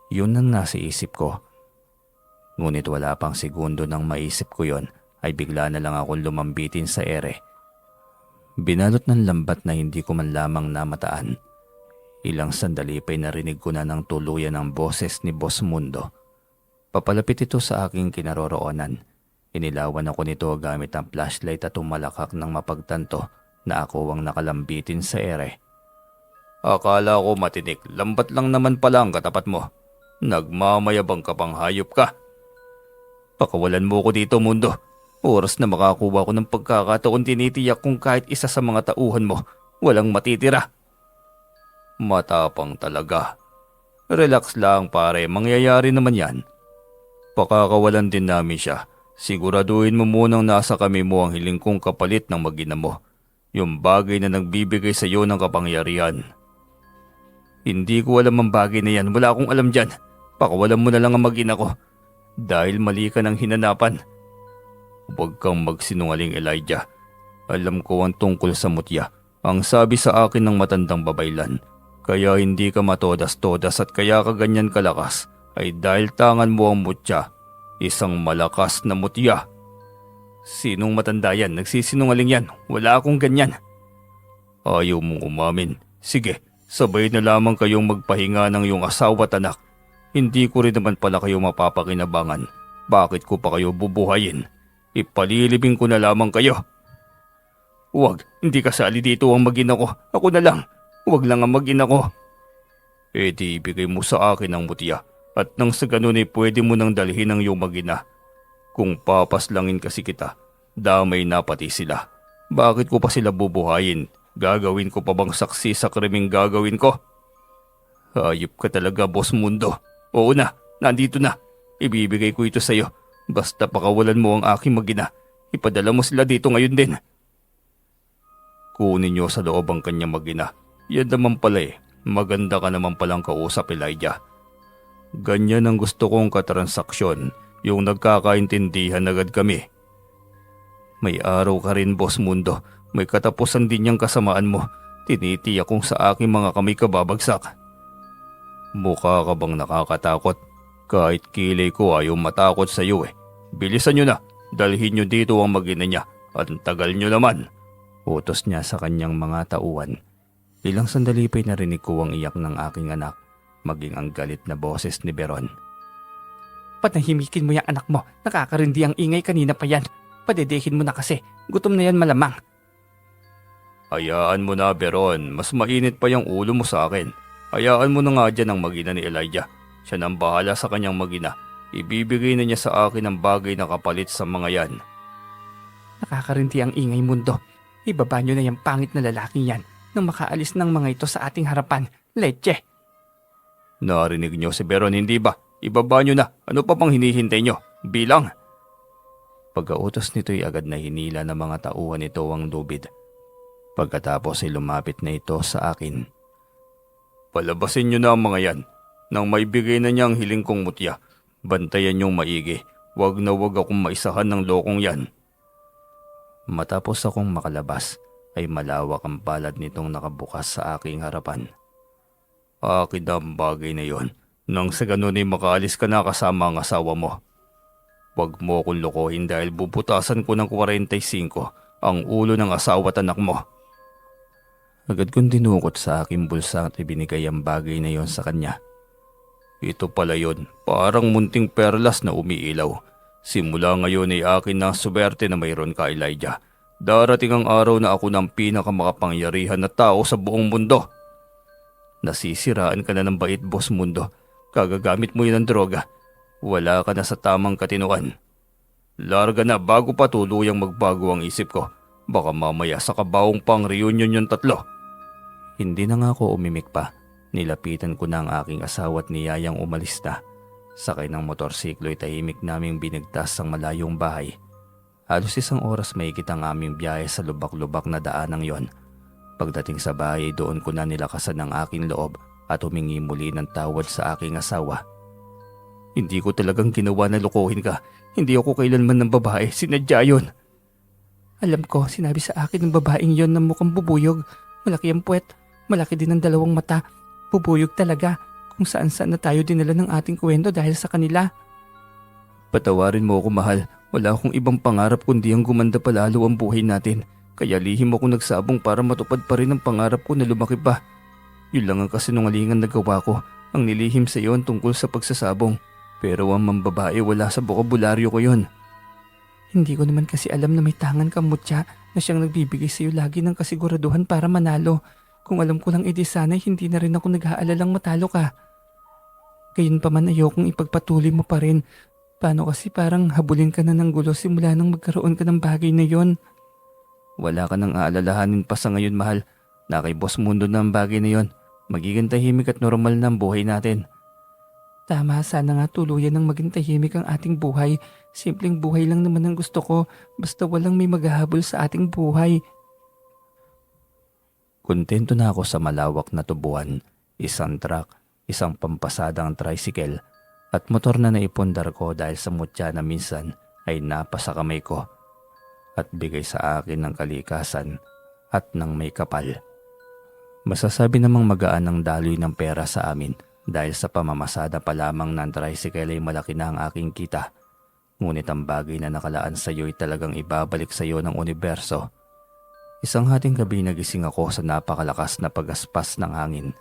Yun ang nasa isip ko. Ngunit wala pang segundo nang maisip ko yon ay bigla na lang akong lumambitin sa ere. Binalot ng lambat na hindi ko man lamang namataan. Ilang sandali pa'y narinig ko na ng tuluyan ang boses ni Boss Mundo. Papalapit ito sa aking kinaroroonan. Inilawan ako nito gamit ang flashlight at tumalakak ng mapagtanto na ako ang nakalambitin sa ere. Akala ko matinik, lambat lang naman pala ang katapat mo. Nagmamayabang ka pang hayop ka. Pakawalan mo ko dito, Mundo. Oras na makakuha ko ng pagkakataon, tinitiyak kung kahit isa sa mga tauhan mo, walang matitira. Matapang talaga. Relax lang pare, mangyayari naman yan. Pakakawalan din namin siya. Siguraduhin mo munang nasa kami mo ang hiling kong kapalit ng mag-ina mo. Yung bagay na nagbibigay sa iyo ng kapangyarihan. Hindi ko alam ang bagay na yan. Wala akong alam dyan. Pakawalan mo na lang ang mag-ina ko. Dahil mali ka ng hinanapan. Huwag kang magsinungaling, Elijah. Alam ko ang tungkol sa mutya. Ang sabi sa akin ng matandang babaylan. Kaya hindi ka matodas-todas at kaya ka ganyan kalakas ay dahil tangan mo ang mutya. Isang malakas na mutya. Sinong matanda yan? Nagsisinungaling yan. Wala akong ganyan. Ayaw mong umamin. Sige, sabay na lamang kayong magpahinga ng iyong asawa at anak. Hindi ko rin naman pala kayo mapapakinabangan. Bakit ko pa kayo bubuhayin? Ipalilibing ko na lamang kayo. Huwag, hindi kasali dito ang mag-ina ko. Ako na lang. Huwag lang ang mag-ina ko. E di ibigay mo sa akin ang mutya. At nang sa ganun ay pwede mo nang dalhin ang iyong mag-ina. Kung papaslangin kasi kita, damay na pati sila. Bakit ko pa sila bubuhayin? Gagawin ko pa bang saksi sa krimeng gagawin ko? Hayop ka talaga, Boss Mundo. Oo na, nandito na. Ibibigay ko ito sa iyo. Basta pakawalan mo ang aking mag-ina. Ipadala mo sila dito ngayon din. Kunin niyo sa loob ang kanyang mag-ina. Yan naman pala eh. Maganda ka naman palang kausap, Elijah. Ganyan ang gusto kong katransaksyon. Yung nagkakaintindihan agad kami. May araw ka rin, Boss Mundo. May katapusan din yung kasamaan mo. Tinitiyak kong sa aking mga kamay ka babagsak. Mukha ka bang nakakatakot? Kahit kilay ko ayaw matakot sa iyo eh. Bilisan nyo na. Dalhin nyo dito ang mag-ina niya. At tagal nyo naman. Utos niya sa kanyang mga tauhan. Ilang sandali pa'y narinig ko ang iyak ng aking anak. Maging ang galit na boses ni Beron. Patahimikin mo yung anak mo. Nakakarindi ang ingay kanina pa yan. Padedehin mo na kasi. Gutom na yan malamang. Hayaan mo na, Beron. Mas mainit pa yung ulo mo sa akin. Hayaan mo na nga dyan ang mag-ina ni Elijah. Siya nang bahala sa kanyang mag-ina. Ibibigay na niya sa akin ang bagay na kapalit sa mga yan. Nakakarinti ang ingay, Mundo. Ibaba nyo na yung pangit na lalaking yan nang makaalis ng mga ito sa ating harapan. Leche! Narinig niyo si Beron, hindi ba? Ibaba nyo na. Ano pa pang hinihintay nyo? Bilang! Pagkautos nito'y agad na hinila ng mga tauhan nito ang lubid. Pagkatapos ay lumapit na ito sa akin. Palabasin nyo na ang mga yan. Nang maibigay na niya ang hiling kong mutya, bantayan niyong maigi. Wag na wag akong maisahan ng lokong yan. Matapos akong makalabas, ay malawak ang palad nitong nakabukas sa aking harapan. Akin na ang bagay na yon. Nang sa ganun ay makaalis ka na kasama ang asawa mo. Wag mo akong lokohin dahil bubutasan ko ng 45 ang ulo ng asawa at anak mo. Agad kong dinukot sa aking bulsa at ibinigay ang bagay na yon sa kanya. Ito pala yon, parang munting perlas na umiilaw. Simula ngayon ay akin na swerte na mayroon ka, Elijah. Darating ang araw na ako ng pinakamakapangyarihan na tao sa buong mundo. Nasisiraan ka na ng bait, Boss Mundo. Kagagamit mo yun ng droga. Wala ka na sa tamang katinuan. Larga na bago pa tuluyang magbago ang isip ko. Baka mamaya sa kabaong pang reunion yung tatlo. Hindi na nga ako umimik pa. Nilapitan ko na ang aking asawa at niyayang umalis na. Sakay ng motorsiklo ay tahimik naming binigtas ang malayong bahay. Halos 1 oras mahigit ang aming biyahe sa lubak-lubak na daanang yon. Pagdating sa bahay doon ko na nilakasan ang aking loob at humingi muli ng tawad sa aking asawa. Hindi ko talagang ginawa na lokohin ka. Hindi ako kailanman ng babae, sinadya yun. Alam ko, sinabi sa akin ng babaeng yon na mukhang bubuyog. Malaki ang puwet, malaki din ang 2 mata. Bubuyog talaga. Kung saan-saan na tayo dinala ng ating kwento dahil sa kanila. Patawarin mo ako, mahal. Wala akong ibang pangarap kundi ang gumanda palalo ang buhay natin. Kaya lihim ako nagsabong para matupad pa rin ang pangarap ko na lumaki pa. Yun lang ang kasinungalingan na gawa ko. Ang nilihim sa iyo tungkol sa pagsasabong. Pero ang mambabae wala sa bokabularyo ko yon. Hindi ko naman kasi alam na may tangan kang mutya na siyang nagbibigay sa iyo lagi ng kasiguraduhan para manalo. Kung alam ko lang edi sana'y hindi na rin ako nag-aalalang matalo ka. Gayun pa man ayokong ipagpatuloy mo pa rin. Paano kasi parang habulin ka na ng gulo simula nang magkaroon ka ng bagay na yon? Wala ka nang aalalahanin pa sa ngayon, mahal. Na kay Boss Mundo na ang bagay na yon. Magiging tahimik at normal na ang buhay natin. Tama, sana nga tuluyan ng maging tahimik ang ating buhay. Simpleng buhay lang naman ang gusto ko. Basta walang may maghahabol sa ating buhay. Kontento na ako sa malawak na tubuan. 1 truck, 1 pampasadang tricycle. At motor na naipundar ko dahil sa mutya na minsan ay napasa kamay ko at bigay sa akin ng kalikasan at ng may kapal. Masasabi namang magaan ang daloy ng pera sa amin dahil sa pamamasada pa lamang ng tricycle ay malaki na ang aking kita. Ngunit ang bagay na nakalaan sa iyo ay talagang ibabalik sa iyo ng universo. Isang hating gabi nagising ako sa napakalakas na pagaspas ng hangin.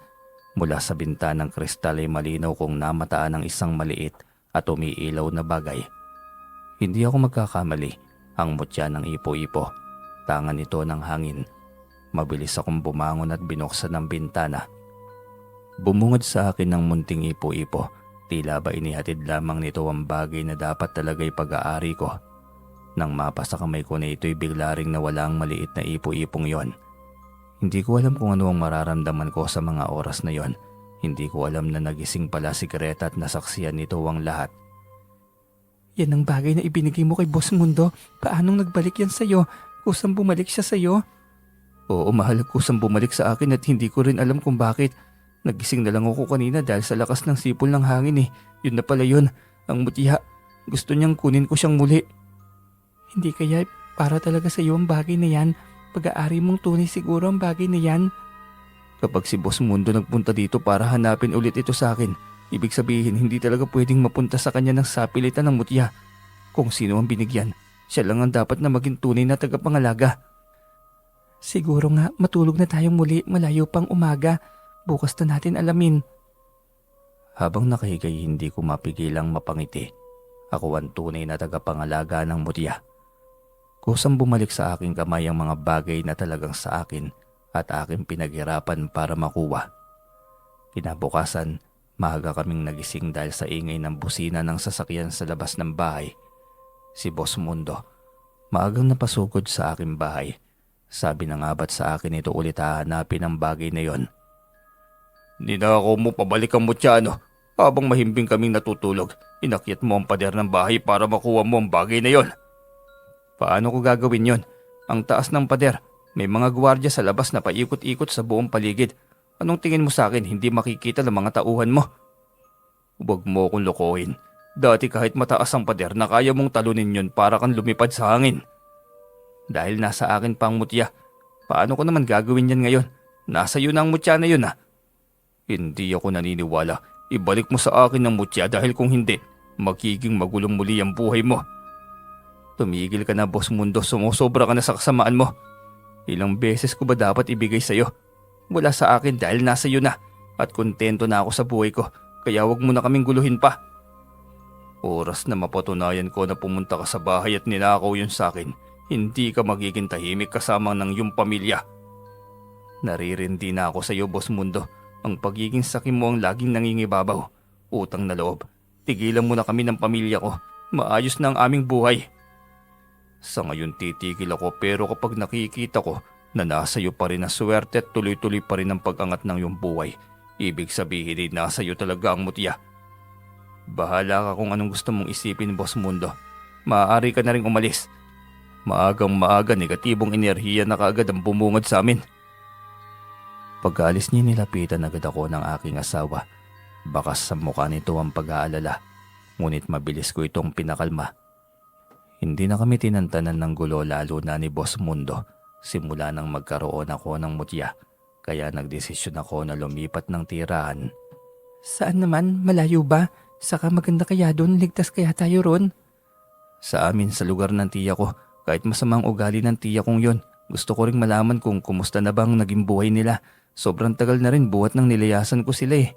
Mula sa bintanang kristal ay malinaw kong namataan ng isang maliit at umiilaw na bagay. Hindi ako magkakamali, ang mutya ng ipo-ipo, tangan ito ng hangin. Mabilis akong bumangon at binuksan ang bintana. Bumungad sa akin ng munting ipo-ipo, tila ba inihatid lamang nito ang bagay na dapat talaga'y pag-aari ko. Nang mapasa kamay ko na ito'y bigla ring nawala ang maliit na ipo-ipong yon. Hindi ko alam kung ano ang mararamdaman ko sa mga oras na yon. Hindi ko alam na nagising pala si Greta at nasaksiyan nito ang lahat. Yan ang bagay na ibinigay mo kay Boss Mundo. Paanong nagbalik yan sa'yo? Kusang bumalik siya sa'yo? Oo, mahal, kusang bumalik sa akin at hindi ko rin alam kung bakit. Nagising na lang ako kanina dahil sa lakas ng sipol ng hangin eh. Yun na pala yun, ang mutya. Gusto niyang kunin ko siyang muli. Hindi kaya para talaga sa'yo ang bagay na yan? Pag-aari mong tunay siguro ang bagay na yan? Kapag si Boss Mundo nagpunta dito para hanapin ulit ito sa akin, ibig sabihin hindi talaga pwedeng mapunta sa kanya ng sapilitan ng mutya. Kung sino ang binigyan, siya lang ang dapat na maging tunay na tagapangalaga. Siguro nga matulog na tayong muli, malayo pang umaga. Bukas na natin alamin. Habang nakahigay hindi ko mapigilang mapangiti. Ako ang tunay na tagapangalaga ng mutya. Kusang bumalik sa aking kamay ang mga bagay na talagang sa akin at aking pinaghirapan para makuha. Kinabukasan, maaga kaming nagising dahil sa ingay ng busina ng sasakyan sa labas ng bahay. Si Boss Mundo, maagang napasugod sa aking bahay. Sabi na nga ba't sa akin ito ulit hahanapin ang bagay na yon. Ninakaw mo pabalik ang mutya, no? Habang mahimbing kaming natutulog, inakyat mo ang pader ng bahay para makuha mo ang bagay na yon. Paano ko gagawin yon? Ang taas ng pader, may mga gwardiya sa labas na paikot-ikot sa buong paligid. Anong tingin mo sa akin, hindi makikita ng mga tauhan mo? Huwag mo akong lokohin. Dati kahit mataas ang pader na kaya mong talunin yon para kang lumipad sa hangin. Dahil nasa akin pa ang mutya, paano ko naman gagawin yan ngayon? Nasa iyo na ang mutya na yun ah. Hindi ako naniniwala. Ibalik mo sa akin ang mutya dahil kung hindi, magiging magulong muli ang buhay mo. Tumigil ka na, Boss Mundo, sumusobra ka na sa kasamaan mo. Ilang beses ko ba dapat ibigay sa'yo? Wala sa akin dahil nasa iyo na at kontento na ako sa buhay ko, kaya wag mo na kaming guluhin pa. Oras na mapatunayan ko na pumunta ka sa bahay at ninakaw yun sa akin, Hindi ka magiging tahimik kasama ng iyong pamilya. Naririndi na ako sa iyo, Boss Mundo. Ang pagiging sakim mo ang laging nangingibabaw. Utang na loob. Tigilan mo na kami ng pamilya ko. Maayos na ang aming buhay. Sa ngayon titigil ako pero kapag nakikita ko na nasa iyo pa rin ang swerte at tuloy-tuloy pa rin ang pag-angat ng iyong buhay, ibig sabihin ay nasa iyo talaga ang mutya. Bahala ka kung anong gusto mong isipin, Boss Mundo. Maaari ka na rin umalis. Maagang maaga negatibong enerhiya na kaagad ang bumungad sa amin. Pagkaalis niya nilapitan agad ako ng aking asawa. Bakas sa mukha nito ang pag-aalala. Ngunit mabilis ko itong pinakalma. Hindi na kami tinantanan ng gulo lalo na ni Boss Mundo. Simula nang magkaroon ako ng mutya. Kaya nagdesisyon ako na lumipat ng tirahan. Saan naman? Malayo ba? Saka maganda kaya doon? Ligtas kaya tayo ron? Sa amin sa lugar ng tiya ko. Kahit masamang ugali ng tiya kong yon, gusto ko ring malaman kung kumusta na bang naging buhay nila. Sobrang tagal na rin buhat nang nilayasan ko sila eh.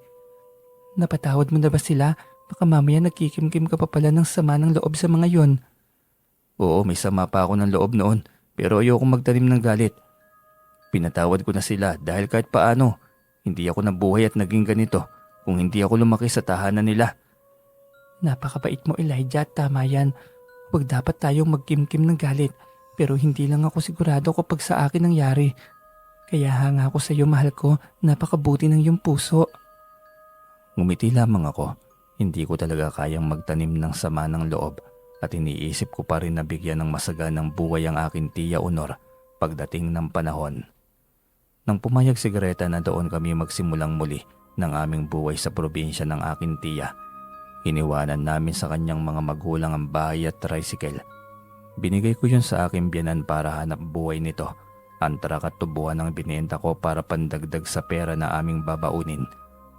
Napatawad mo na ba sila? Baka mamaya nagkikimkim ka pa pala ng sama ng loob sa mga yon. Oo, may sama pa ako ng loob noon. Pero ayoko magtanim ng galit. Pinatawad ko na sila dahil kahit paano, hindi ako nabuhay at naging ganito kung hindi ako lumaki sa tahanan nila. Napakabait mo, Elijah, at tama yan. Huwag dapat tayong magkimkim ng galit. Pero hindi lang ako sigurado kapag sa akin nangyari. Kaya hanga ako sa iyo, mahal ko. Napakabuti ng iyong puso. Ngumiti lamang ako. Hindi ko talaga kayang magtanim ng sama ng loob at iniisip ko pa rin na bigyan ng masaganang buhay ang aking tiya Honor pagdating ng panahon. Nang pumayag si Greta na doon kami magsimulang muli ng aming buhay sa probinsya ng aking tiya, iniwanan namin sa kanyang mga magulang ang bahay at tricycle. Binigay ko yun sa aking biyanan para hanap buhay nito. Ang trak at tubuhan ang binenta ko para pandagdag sa pera na aming babaunin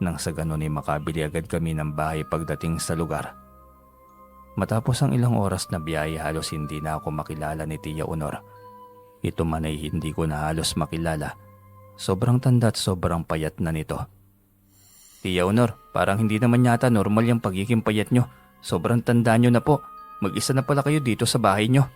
nang sa ganon ay makabili agad kami ng bahay pagdating sa lugar. Matapos ang ilang oras na biyahe halos hindi na ako makilala ni Tia Honor. Ito man ay hindi ko na halos makilala. Sobrang tanda at sobrang payat na nito. Tia Honor, parang hindi naman yata normal yung pagiging payat nyo. Sobrang tanda nyo na po. Mag-isa na pala kayo dito sa bahay nyo.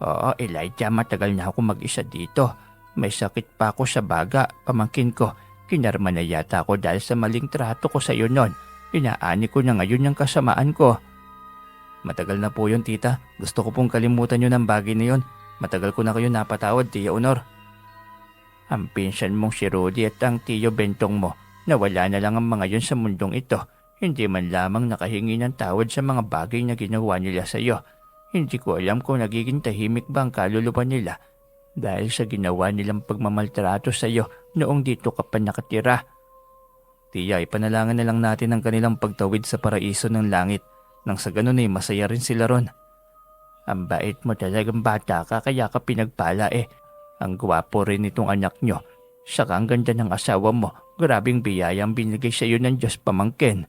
Oo, Elijah, matagal na ako mag-isa dito. May sakit pa ako sa baga, pamangkin ko. Kinarma na yata ako dahil sa maling trato ko sa iyo noon. Inaani ko na ngayon yung kasamaan ko. Matagal na po yun, tita. Gusto ko pong kalimutan nyo ng bagay na yun. Matagal ko na kayo napatawad, Tia Honor. Ang pinsan mong si Rudy at ang tiyo Bentong mo, nawala na lang ang mga yun sa mundong ito. Hindi man lamang nakahingi ng tawad sa mga bagay na ginawa nila sa iyo. Hindi ko alam kung nagiging tahimik ba ang kaluluwa nila dahil sa ginawa nilang pagmamaltrato sa iyo noong dito ka pa nakatira. Tiya, ipanalangan na lang natin ang kanilang pagtawid sa paraiso ng langit nang sa ganun ay masaya rin sila ron. Ang bait mo talagang bata ka kaya ka pinagpala eh. Ang gwapo rin itong anak nyo. Saka ang ganda ng asawa mo. Grabing biyayang binigay sa iyo ng Diyos, pamangkin.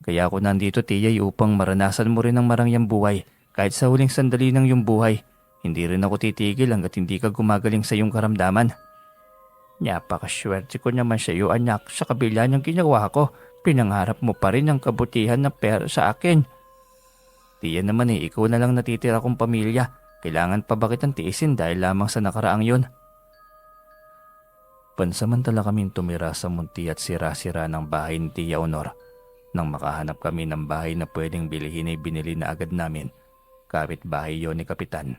Kaya ako nandito, Tiya, upang maranasan mo rin ang marangyang buhay. Kahit sa huling sandali ng iyong buhay, hindi rin ako titigil hanggat hindi ka gumagaling sa iyong karamdaman. Napakaswerte ko naman sa iyo, anak. Sa kabila ng ginawa ko, pinangarap mo pa rin ang kabutihan ng pera sa akin. Tiyan naman ikaw na lang natitira kong pamilya. Kailangan pa ba kitang tiisin dahil lamang sa nakaraang yon? Pansamantala kaming tumira sa munti at sira-sira ng bahay ni Tia Honor. Nang makahanap kami ng bahay na pwedeng bilihin ay binili na agad namin. Kapitbahay yon ni Kapitan.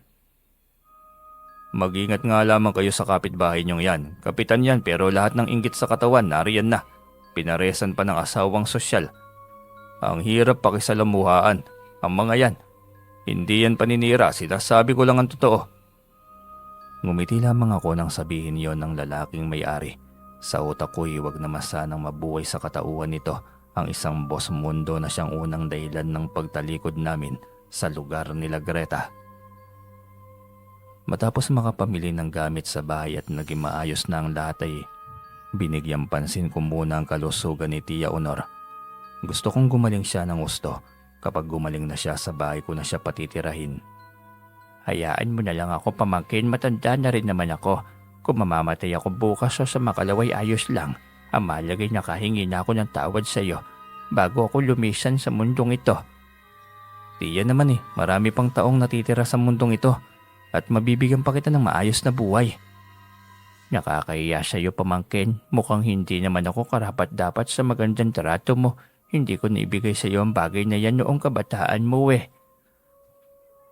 Mag-ingat nga lamang kayo sa kapitbahay niyong yan. Kapitan yan pero lahat ng inggit sa katawan nariyan na. Pinaresan pa ng asawang sosyal. Ang hirap pakisalamuhaan. Ang mga yan. Hindi yan paninira, sinasabi ko lang ang totoo. Ngumiti lamang ako nang sabihin yon ng lalaking may-ari. Sa utak ko'y wag naman sanang mabuhay sa katauhan nito ang isang Boss Mundo na siyang unang dahilan ng pagtalikod namin sa lugar nila Greta. Matapos makapamili ng gamit sa bahay at naging maayos na ang lahat ay binigyang pansin ko muna ang kalusugan ni Tia Honor. Gusto kong gumaling siya ng gusto. Kapag gumaling na siya sa bahay ko na siya patitirahin. Hayaan mo na lang ako, pamangkin, matanda na rin naman ako. Kung mamamatay ako bukas o sa makalaway ayos lang. Ang malagay nakahingi na ako ng tawad sa iyo bago ako lumisan sa mundong ito. Tiyan naman marami pang taong natitira sa mundong ito at mabibigyan pa kita ng maayos na buhay. Nakakahiya sa'yo pamangkin, mukhang hindi naman ako karapat-dapat sa magandang trato mo. Hindi ko naibigay sa'yo ang bagay na yan noong kabataan mo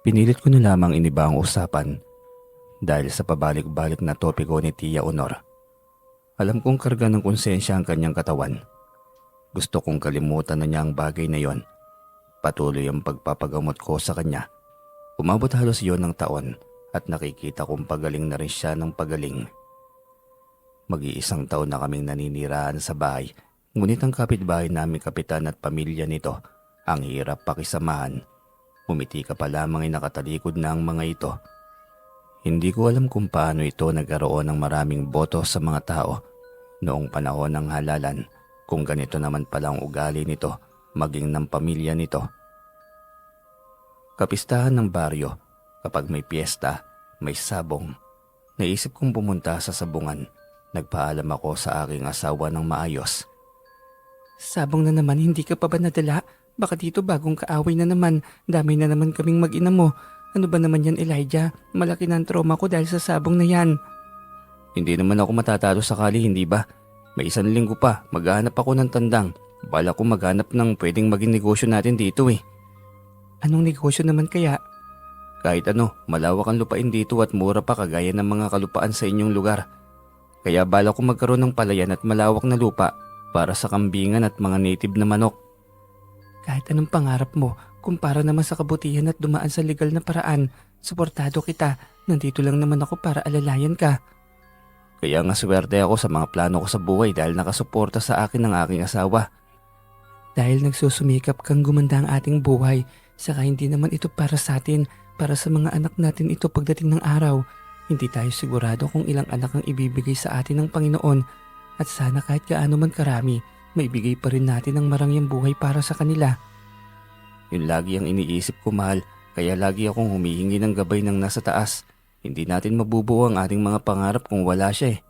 Pinilit ko na lamang iniba ang usapan dahil sa pabalik-balik na topiko ni Tia Honor. Alam kong karga ng konsensya ang kanyang katawan. Gusto kong kalimutan na niya ang bagay na yon. Patuloy ang pagpapagamot ko sa kanya. Umabot halos yon ng taon at nakikita kong pagaling na rin siya ng pagaling. Mag-iisang taon na kaming naniniraan sa bahay, ngunit ang kapitbahay naming kapitan at pamilya nito ang hirap pakisamahan. Umiti ka pa lamang ay nakatalikod na ang mga ito. Hindi ko alam kung paano ito nagkaroon ng maraming boto sa mga tao noong panahon ng halalan, kung ganito naman pala ang ugali nito maging ng pamilya nito. Kapistahan ng baryo, kapag may piyesta, may sabong. Naisip kong pumunta sa sabungan. Nagpaalam ako sa aking asawa ng maayos. Sabong na naman, hindi ka pa ba nadala? Baka dito bagong kaaway na naman, damay na naman kaming mag-ina mo. Ano ba naman yan, Elijah? Malaki na ang trauma ko dahil sa sabong na yan. Hindi naman ako matatalo sakali, hindi ba? May 1 linggo pa, maghahanap ako ng tandang. Bala ko maghanap ng pwedeng maging negosyo natin dito Anong negosyo naman kaya? Kahit ano, malawak ang lupain dito at mura pa kagaya ng mga kalupaan sa inyong lugar. Kaya bala ko magkaroon ng palayan at malawak na lupa para sa kambingan at mga native na manok. Kahit anong pangarap mo, kumpara naman sa kabutihan at dumaan sa legal na paraan, suportado kita. Nandito lang naman ako para alalayan ka. Kaya nga swerte ako sa mga plano ko sa buhay dahil nakasuporta sa akin ng aking asawa. Dahil nagsusumikap kang gumanda ang ating buhay, saka hindi naman ito para sa atin, para sa mga anak natin ito pagdating ng araw. Hindi tayo sigurado kung ilang anak ang ibibigay sa atin ng Panginoon at sana kahit gaano man karami, maibigay pa rin natin ang marangyang buhay para sa kanila. Yun lagi ang iniisip ko, mahal, kaya lagi akong humihingi ng gabay ng nasa taas. Hindi natin mabubuo ang ating mga pangarap kung wala siya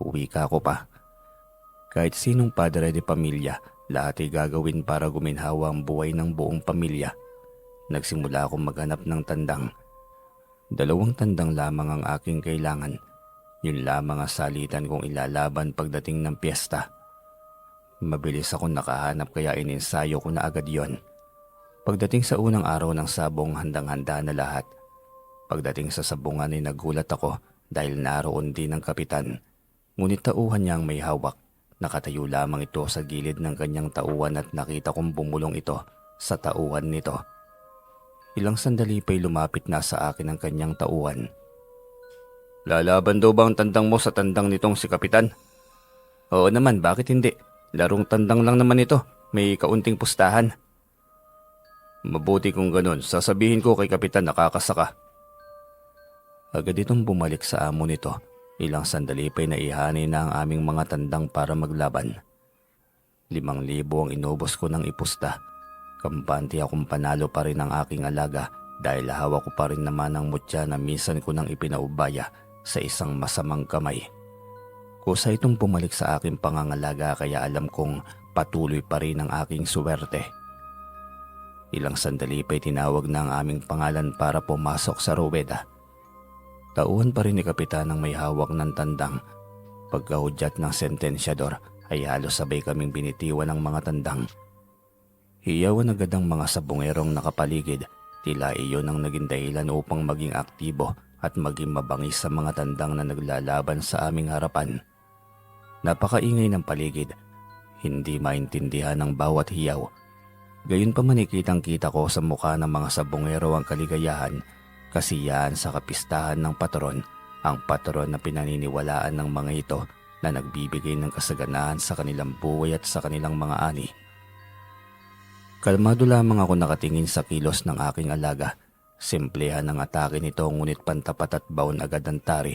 Uwi ka ako pa. Kahit sinong padre de pamilya, lahat ay gagawin para guminhawa ang buhay ng buong pamilya. Nagsimula akong maghanap ng tandang. 2 tandang lamang ang aking kailangan. Yun lamang ang salitan kong ilalaban pagdating ng piyesta. Mabilis akong nakahanap kaya ininsayo ko na agad yon. Pagdating sa unang araw ng sabong, handang-handa na lahat. Pagdating sa sabungan ay nagulat ako dahil naroon din ang kapitan. Ngunit tauhan niya ang may hawak. Nakatayo lamang ito sa gilid ng kanyang tauhan at nakita kong bumulong ito sa tauhan nito. Ilang sandali pa'y lumapit na sa akin ang kanyang tauhan. Lalaban daw ba ang tandang mo sa tandang nitong si kapitan? Oo naman, bakit hindi? Larong tandang lang naman ito, may kaunting pustahan. Mabuti kung ganun, sasabihin ko kay kapitan nakakasaka. Agad itong bumalik sa amo nito. Ilang sandali pa'y naihani na ang aming mga tandang para maglaban. 5,000 ang inubos ko ng ipusta. Kampante akong panalo pa rin ang aking alaga dahil hawak ko pa rin naman ang mutya na minsan ko nang ipinaubaya sa isang masamang kamay. Kusa itong bumalik sa aking pangangalaga kaya alam kong patuloy pa rin ang aking suwerte. Ilang sandali pa'y tinawag na ang aming pangalan para pumasok sa ruweda. Tauhan pa rin ni kapitan ang may hawak ng tandang. Pagkahudyat ng sentensyador ay halos sabay kaming binitiwan ng mga tandang. Hiyawan agad ang mga sabungerong nakapaligid. Tila iyon ang naging dahilan upang maging aktibo at maging mabangis sa mga tandang na naglalaban sa aming harapan. Napakaingay ng paligid. Hindi maintindihan ng bawat hiyaw. Gayunpaman kitang-kita ko sa mukha ng mga sabungero ang kaligayahan, kasiyahan sa kapistahan ng patron, ang patron na pinaniniwalaan ng mga ito na nagbibigay ng kasaganahan sa kanilang buhay at sa kanilang mga ani. Kalmado lamang ako nakatingin sa kilos ng aking alaga. Simplehan ang atake nito ngunit pantapat at baon agad ang tari.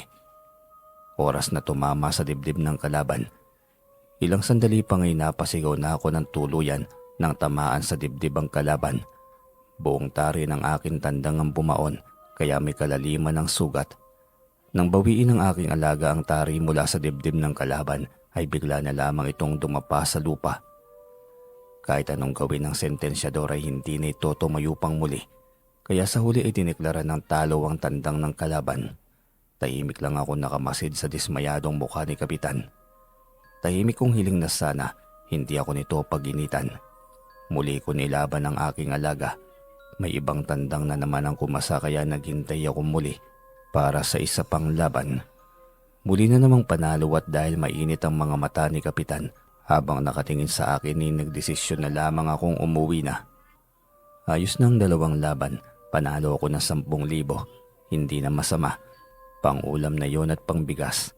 Oras na tumama sa dibdib ng kalaban. Ilang sandali pa ngay napasigaw na ako ng tuluyan nang tamaan sa dibdib ang kalaban. Buong tari ng aking tandang ang bumaon kaya may kalaliman ng sugat. Nang bawiin ng aking alaga ang tari mula sa dibdib ng kalaban ay bigla na lamang itong dumapa sa lupa. Kahit anong gawin ng sentensyador ay hindi na ito tumayo pang muli. Kaya sa huli ay dineklara ng talo ang tandang ng kalaban. Tahimik lang ako nakamasid sa dismayadong mukha ni Kapitan. Tahimik kong hiling na sana hindi ako nito paginitan. Muli ko nilaban ang aking alaga. May ibang tandang na naman ang kumasa kaya naghintay ako muli para sa isa pang laban. Muli na namang panalo at dahil mainit ang mga mata ni Kapitan habang nakatingin sa akin ay nagdesisyon na lamang akong umuwi na. Ayos ng 2 laban, panalo ako ng 10,000. Hindi na masama. Pang-ulam na yon at pangbigas.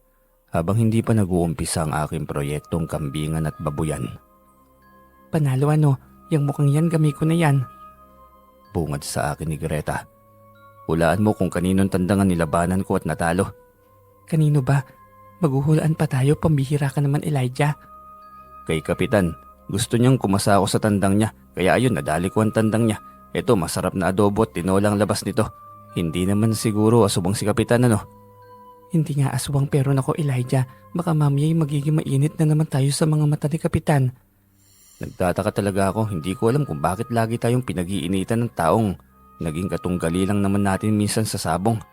Habang hindi pa nag-uumpisa ang aking proyektong kambingan at babuyan. Panalo ano? Yang mukhang yan gamay ko na yan. Bungad sa akin ni Greta. Hulaan mo kung kaninong tandangan nilabanan ko at natalo. Kanino ba? Maghuhulaan pa tayo, pambihira ka naman Elijah. Kay Kapitan, gusto niyang kumasa ako sa tandang niya. Kaya ayun, nadali ko ang tandang niya. Ito, masarap na adobo at tinolang labas nito. Hindi naman siguro asubang si Kapitan ano. Hindi nga aswang pero nako Elijah, baka mamaya magiging mainit na naman tayo sa mga mata ni Kapitan. Nagtataka talaga ako, hindi ko alam kung bakit lagi tayong pinag-iinitan ng taong naging katunggali lang naman natin minsan sa sabong.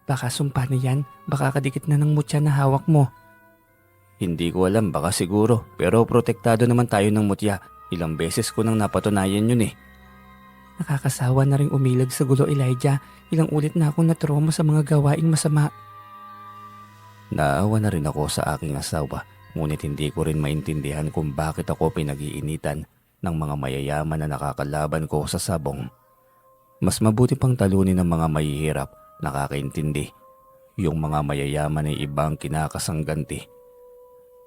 Baka sumpa na yan, baka kadikit na ng mutya na hawak mo. Hindi ko alam, baka siguro, pero protektado naman tayo ng mutya. Ilang beses ko nang napatunayan yun eh. Nakakasawa na rin umilag sa gulo Elijah, ilang ulit na akong natrauma sa mga gawaing masama. Naawa na rin ako sa aking asawa, ngunit hindi ko rin maintindihan kung bakit ako pinag-iinitan ng mga mayayaman na nakakalaban ko sa sabong. Mas mabuti pang talunin ng mga mahihirap, nakakaintindi. Yung mga mayayaman ay ibang kinakasangganti.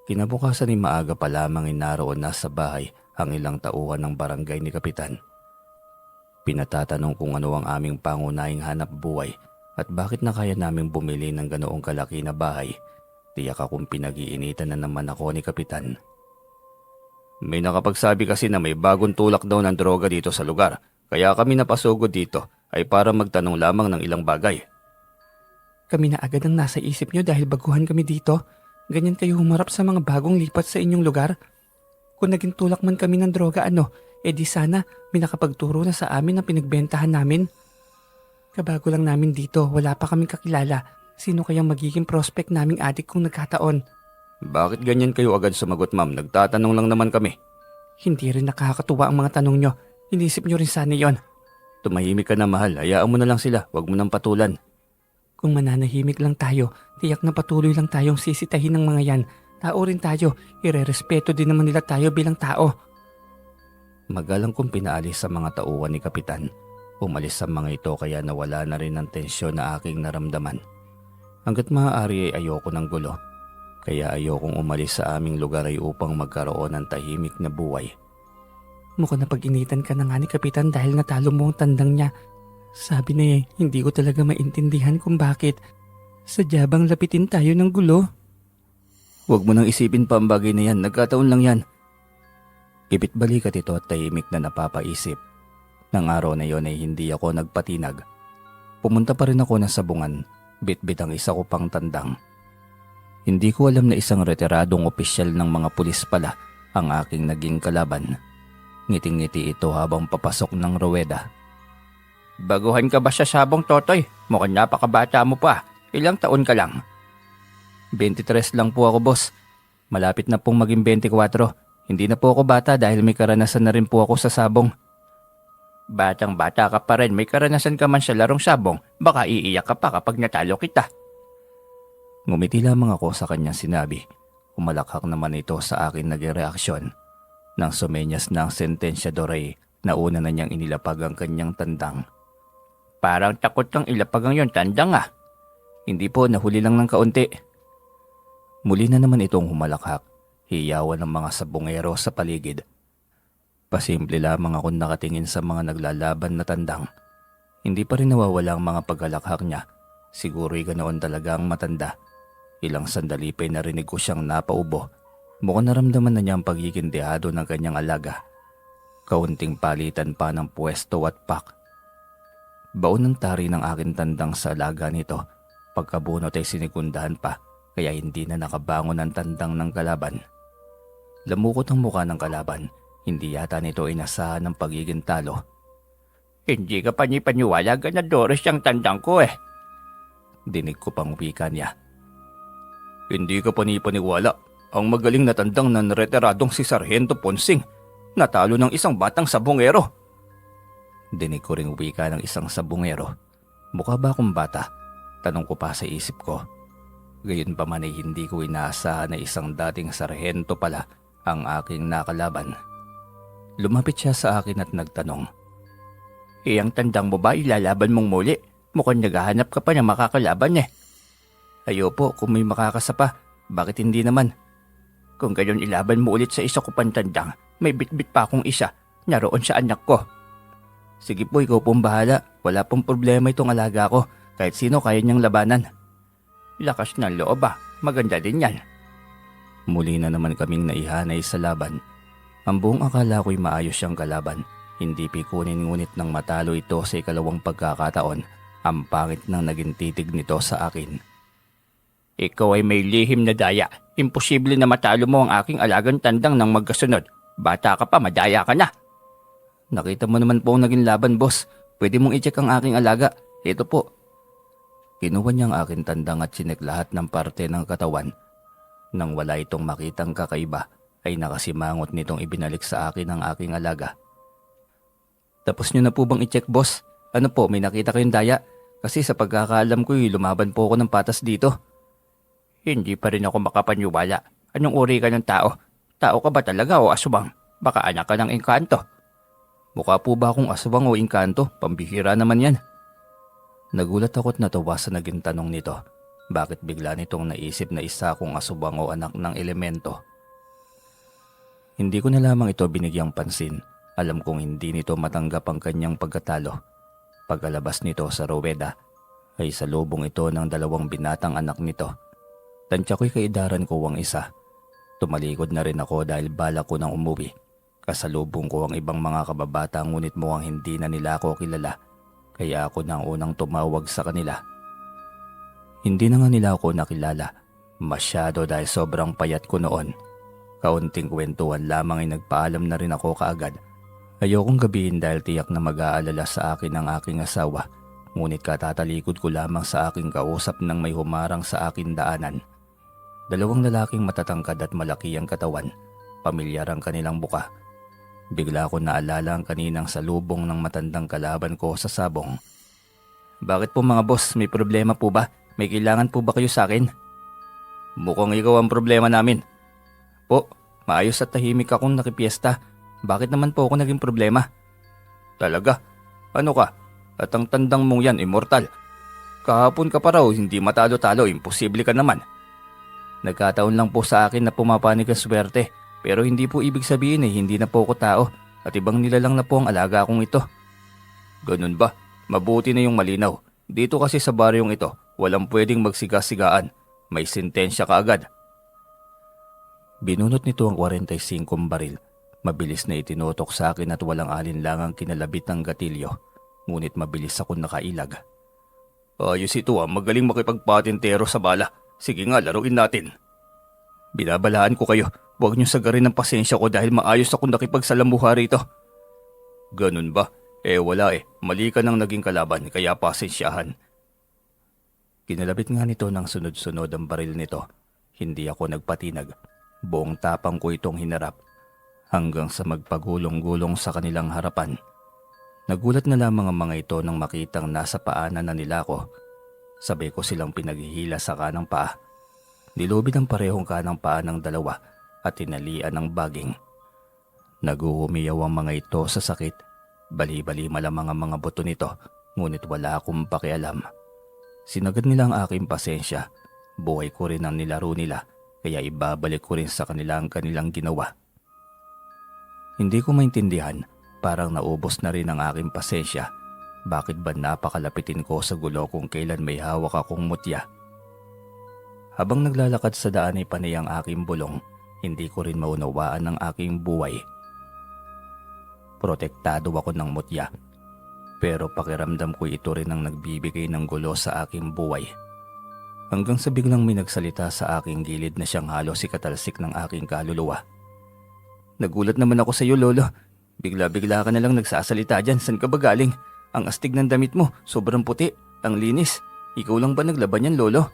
Kinabukasan ay maaga pa lamang ay naroon na sa bahay ang ilang tauhan ng barangay ni Kapitan. Pinatatanong kung ano ang aming pangunahing hanap buhay at bakit na kaya naming bumili ng ganoong kalaki na bahay. Tiyak akong pinag-iinitan na naman ako ni Kapitan. May nakapagsabi kasi na may bagong tulak daw ng droga dito sa lugar, kaya kami napasugod dito ay para magtanong lamang ng ilang bagay. Kami na agad ang nasa isip nyo dahil baguhan kami dito. Ganyan kayo humarap sa mga bagong lipat sa inyong lugar. Kung naging tulak man kami ng droga di sana may nakapagturo na sa amin ang pinagbentahan namin. Kabago lang namin dito, wala pa kaming kakilala. Sino kayang magiging prospect naming adik kung nagkataon? Bakit ganyan kayo agad sumagot ma'am? Nagtatanong lang naman kami. Hindi rin nakakatuwa ang mga tanong nyo. Inisip nyo rin sana yon. Tumahimik ka na mahal, hayaan mo na lang sila, wag mo nang patulan. Kung mananahimik lang tayo, tiyak na patuloy lang tayong sisitahin ng mga yan. Tao rin tayo, irerespeto din naman nila tayo bilang tao. Magalang kong pinaalis sa mga tauhan ni Kapitan. Umalis sa mga ito kaya nawala na rin ang tensyon na aking naramdaman. Hanggat maaari ay ayoko ng gulo. Kaya ayokong umalis sa aming lugar ay upang magkaroon ng tahimik na buhay. Mukhang napag-initan ka na nga ni Kapitan dahil natalo mo ang tandang niya. Sabi na hindi ko talaga maintindihan kung bakit. Sadya bang lapitin tayo ng gulo? Huwag mo nang isipin pa ang bagay na yan, nagkataon lang yan. Ipit balikat ito at tahimik na napapaisip. Nang araw na yon ay hindi ako nagpatinag. Pumunta pa rin ako ng sabungan, bit-bit ang isa ko pang tandang. Hindi ko alam na isang retiradong opisyal ng mga pulis pala ang aking naging kalaban. Ngiting-ngiti ito habang papasok ng ruweda. Baguhan ka ba sa sabong, Totoy? Mukhang napakabata mo pa. Ilang taon ka lang? 23 lang po ako, boss. Malapit na pong maging 24. Hindi na po ako bata dahil may karanasan na rin po ako sa sabong. Batang-bata ka pa rin, may karanasan ka man sa larong sabong. Baka iiyak ka pa kapag natalo kita. Ngumiti lamang ako sa kanyang sinabi. Umalakhak naman ito sa akin naging reaksyon. Nang sumenyas na ang sentensyador ay nauna na niyang inilapag ang kanyang tandang. Parang takot kang ilapag ang yon tandang ah. Hindi po, nahuli lang ng kaunti. Muli na naman itong humalakhak. Hiyawan ng mga sabongero sa paligid. Pasimple lamang akong nakatingin sa mga naglalaban na tandang. Hindi pa rin nawawala ang mga paghalakhak niya. Siguro'y ganoon talaga ang matanda. Ilang sandali pa'y narinig ko siyang napaubo. Mukhang naramdaman na niya ang pagkikindihado ng kanyang alaga. Kaunting palitan pa ng pwesto at pak. Baon ng tari ng aking tandang sa alaga nito. Pagkabunot ay sinikundahan pa, kaya hindi na nakabangon ang tandang ng kalaban. Lamukot ang mukha ng kalaban, Hindi yata nito inasahan ng pagiging talo. Hindi ka panipaniwala, ganadores ang tandang ko eh. Dinig ko pang wika niya. Hindi ka panipaniwala. Ang magaling na tandang na nareteradong si Sargento Ponsing. Natalo ng isang batang sabongero. Dinig ko ring wika ng isang sabongero. Mukha ba akong bata? Tanong ko pa sa isip ko. Gayon pa man ay hindi ko inaasahan na isang dating sarhento pala ang aking nakalaban. Lumapit siya sa akin at nagtanong. Iyang tandang mo ba ilalaban mong muli? Mukhang naghahanap ka pa ng makakalaban eh. Ayo po, kung may makakasapa, bakit hindi naman? Kung gayon ilaban mo ulit sa isa ko pang tandang, may bitbit pa akong isa, naroon sa anak ko. Sige po, ikaw pong bahala. Wala pong problema itong alaga ko. Kahit sino kaya niyang labanan. Lakas ng loob ah, maganda din yan. Muli na naman kaming naihanay sa laban. Ang buong akala ko'y maayos siyang kalaban. Hindi pikunin ngunit nang matalo ito sa ikalawang pagkakataon, ang pangit nang naging titig nito sa akin. Ikaw ay may lihim na daya. Imposible na matalo mo ang aking alagang tandang ng magkasunod. Bata ka pa, madaya ka na. Nakita mo naman po ang naging laban, boss. Pwede mong i-check ang aking alaga. Ito po. Kinuha niya ang aking tandang at sinek lahat ng parte ng katawan. Nang wala itong makitang kakaiba, ay nakasimangot nitong ibinalik sa akin ang aking alaga. Tapos niyo na po bang i-check, boss? Ano po, may nakita kayong daya? Kasi sa pagkakaalam ko'y lumaban po ako ng patas dito. Hindi pa rin ako makapaniwala. Anong uri ka ng tao? Tao ka ba talaga o aswang? Baka anak ka ng engkanto. Mukha po ba akong aswang o engkanto? Pambihira naman yan. Nagulat ako't natawa sa naging tanong nito. Bakit bigla nitong naisip na isa akong aswang o anak ng elemento? Hindi ko na lamang ito binigyang pansin. Alam kong hindi nito matanggap ang kanyang pagkatalo. Pagkalabas nito sa Roweda, ay salubong ito ng dalawang binatang anak nito. Tansya ko'y kaidaran ko ang isa. Tumalikod na rin ako dahil bala ko nang umuwi. Kasalubong ko ang ibang mga kababata ngunit mukhang hindi na nila ako kilala. Kaya ako na ang unang tumawag sa kanila. Hindi na nga nila ako nakilala. Masyado dahil sobrang payat ko noon. Kaunting kwentuhan lamang ay nagpaalam na rin ako kaagad. Ayokong gabihin dahil tiyak na mag-aalala sa akin ang aking asawa. Ngunit katatalikod ko lamang sa aking kausap nang may humarang sa akin daanan. Dalawang lalaking matatangkad at malaki ang katawan. Pamilyar ang kanilang buka. Bigla ko naalala ang kaninang salubong ng matandang kalaban ko sa sabong. Bakit po mga boss, may problema po ba? May kailangan po ba kayo sa akin? Mukhang ikaw ang problema namin. Po, maayos at tahimik akong nakipiesta. Bakit naman po ako naging problema? Talaga? Ano ka? At ang tandang mong yan, immortal. Kahapon ka pa raw, hindi matalo-talo, imposible ka naman. Nagkataon lang po sa akin na pumapanig ang swerte, pero hindi po ibig sabihin hindi na po ako tao at ibang nilalang na po ang alaga kong ito. Ganun ba? Mabuti na yung malinaw. Dito kasi sa baryong ito, walang pwedeng magsiga-sigaan. May sentensya ka agad. Binunot nito ang 45 baril. Mabilis na itinutok sa akin at walang alinlangang kinalabit ng gatilyo. Ngunit mabilis akong nakailag. Ayos ito magaling makipagpatintero sa bala. Sige nga, laruin natin. Binabalaan ko kayo, huwag niyo sagarin ang pasensya ko dahil maayos akong nakipagsalamuha rito. Ganun ba? Wala mali ka nang naging kalaban kaya pasensyahan. Kinalabit nga nito ng sunod-sunod ang baril nito. Hindi ako nagpatinag. Buong tapang ko itong hinarap. Hanggang sa magpagulong-gulong sa kanilang harapan. Nagulat na lamang ang mga ito nang makitang nasa paanan na nila ako. Sabay ko silang pinaghihila sa kanang paa. Nilubid ang parehong kanang paa ng dalawa at tinalian ng baging. Naguhumiyaw ang mga ito sa sakit. Bali-bali malamang ang mga buto nito, ngunit wala akong pakialam. Sinagad nila ang aking pasensya. Buhay ko rin ang nilaro nila, kaya ibabalik ko rin sa kanila ang kanilang ginawa. Hindi ko maintindihan, parang naubos na rin ang aking pasensya. Bakit ba napakalapitin ko sa gulo kung kailan may hawak akong mutya? Habang naglalakad sa daan ay panay ang aking bulong, hindi ko rin maunawaan ang aking buhay. Protektado ako ng mutya, pero pakiramdam ko ito rin ang nagbibigay ng gulo sa aking buhay. Hanggang sa biglang may nagsalita sa aking gilid na siyang halos ikatalsik ng aking kaluluwa. Nagulat naman ako sa iyo, Lolo. Bigla-bigla ka na lang nagsasalita dyan. San ka ba galing? Ang astig ng damit mo, sobrang puti, ang linis. Ikaw lang ba naglaban yan, Lolo?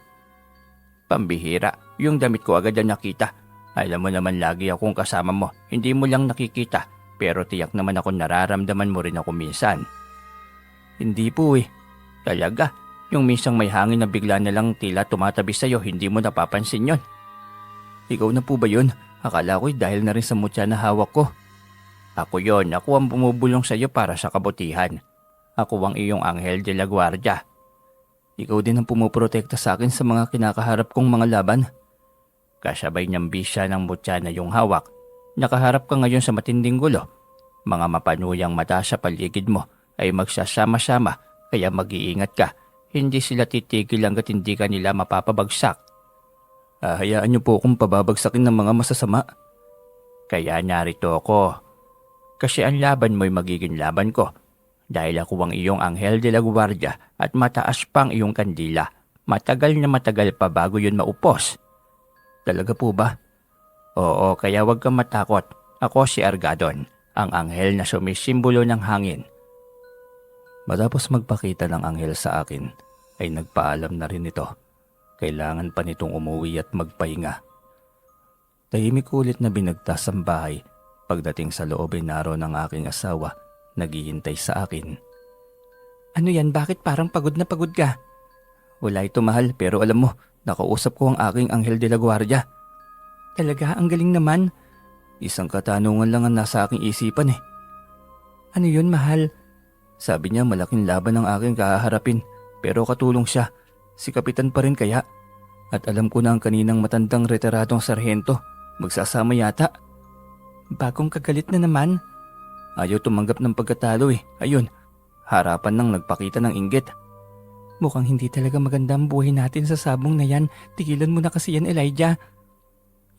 Pambihira, yung damit ko agad yan nakita. Alam mo naman lagi akong kasama mo, hindi mo lang nakikita. Pero tiyak naman ako nararamdaman mo rin ako minsan. Hindi po eh. Talaga, yung minsang may hangin na bigla na lang tila tumatabi sa'yo, hindi mo napapansin yon. Ikaw na po ba yun? Akala ko'y dahil na rin sa mutya na hawak ko. Ako yon, ako ang bumubulong sa'yo para sa kabutihan. Ako ang iyong Anghel de la Guardia. Ikaw din ang pumuprotekta sa akin sa mga kinakaharap kong mga laban. Kasabay niyang bisya ng mutya na yung hawak. Nakaharap ka ngayon sa matinding gulo. Mga mapanuyang mata sa paligid mo ay magsasama-sama kaya mag-iingat ka. Hindi sila titigil hanggat hindi ka nila mapapabagsak. Hayaan niyo po akong pababagsakin ng mga masasama. Kaya narito ako. Kasi ang laban mo'y magiging laban ko. Dahil ako ang iyong Anghel de la Guardia at mataas pang iyong kandila. Matagal na matagal pa bago yun maupos. Talaga po ba? Oo, kaya huwag kang matakot. Ako si Argadon, ang anghel na sumisimbolo ng hangin. Matapos magpakita ng anghel sa akin, ay nagpaalam na rin ito. Kailangan pa nitong umuwi at magpahinga. Tahimik ulit na binagtas ang bahay. Pagdating sa loob ay naroon ang aking asawa, naghihintay sa akin. Ano yan, bakit parang pagod na pagod ka? Wala ito mahal, pero alam mo, nakausap ko ang aking Anghel de la Guardia. Talaga, ang galing naman. Isang katanungan lang ang nasa aking isipan eh. Ano yun, mahal? Sabi niya malaking laban ang aking kaharapin, pero katulong siya. Si Kapitan pa rin kaya. At alam ko na ang kaninang matandang retiradong sarhento. Magsasama yata. Bagong kagalit na naman. Ayaw tumanggap ng pagkatalo eh. Ayun, harapan nang nagpakita ng inggit. Mukhang hindi talaga maganda ang buhay natin sa sabong na yan. Tigilan mo na kasi yan, Elijah.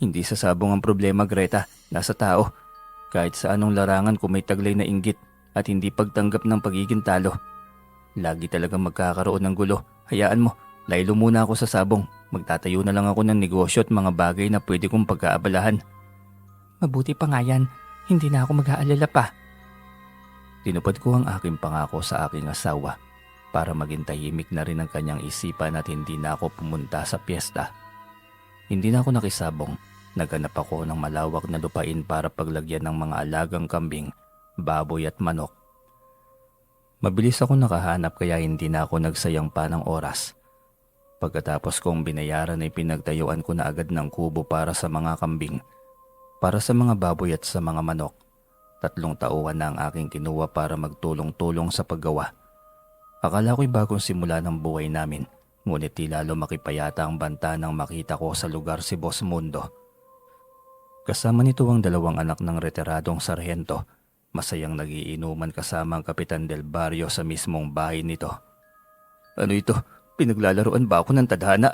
Hindi sa sabong ang problema, Greta. Nasa tao. Kahit sa anong larangan kung may taglay na inggit at hindi pagtanggap ng pagiging talo. Lagi talagang magkakaroon ng gulo. Hayaan mo, laylo muna ako sa sabong. Magtatayo na lang ako ng negosyo at mga bagay na pwede kong pagkaabalahan. Mabuti pa nga yan. Hindi na ako mag-aalala pa. Tinupad ko ang aking pangako sa aking asawa para maging tahimik na rin ang kanyang isipan at hindi na ako pumunta sa piyesta. Hindi na ako nakisabong. Naghanap ako ng malawak na lupain para paglagyan ng mga alagang kambing, baboy at manok. Mabilis ako nakahanap kaya hindi na ako nagsayang pa ng oras. Pagkatapos kong binayaran ay pinagtayuan ko na agad ng kubo para sa mga kambing. Para sa mga baboy at sa mga manok, 3 tauhan na ang aking kinuha para magtulong-tulong sa paggawa. Akala ko'y bagong simula ng buhay namin, ngunit tila lumaki pa yata ang banta nang makita ko sa lugar si Boss Mundo. Kasama nito ang 2 anak ng retiradong sarhento, masayang nagiinuman kasama ang Kapitan Del Barrio sa mismong bahay nito. Ano ito? Pinaglalaroan ba ako ng tadhana?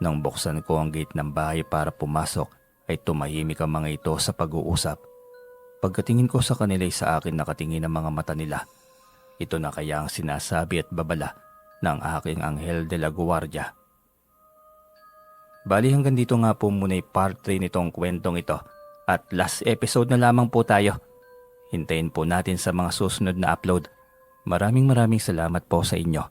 Nang buksan ko ang gate ng bahay para pumasok, ay tumahimik ang mga ito sa pag-uusap. Pagkatingin ko sa kanila ay sa akin nakatingin ang mga mata nila. Ito na kaya ang sinasabi at babala ng aking Anghel de la Guardia. Bali hanggang dito nga po muna part 3 nitong kwentong ito at last episode na lamang po tayo. Hintayin po natin sa mga susunod na upload. Maraming salamat po sa inyo.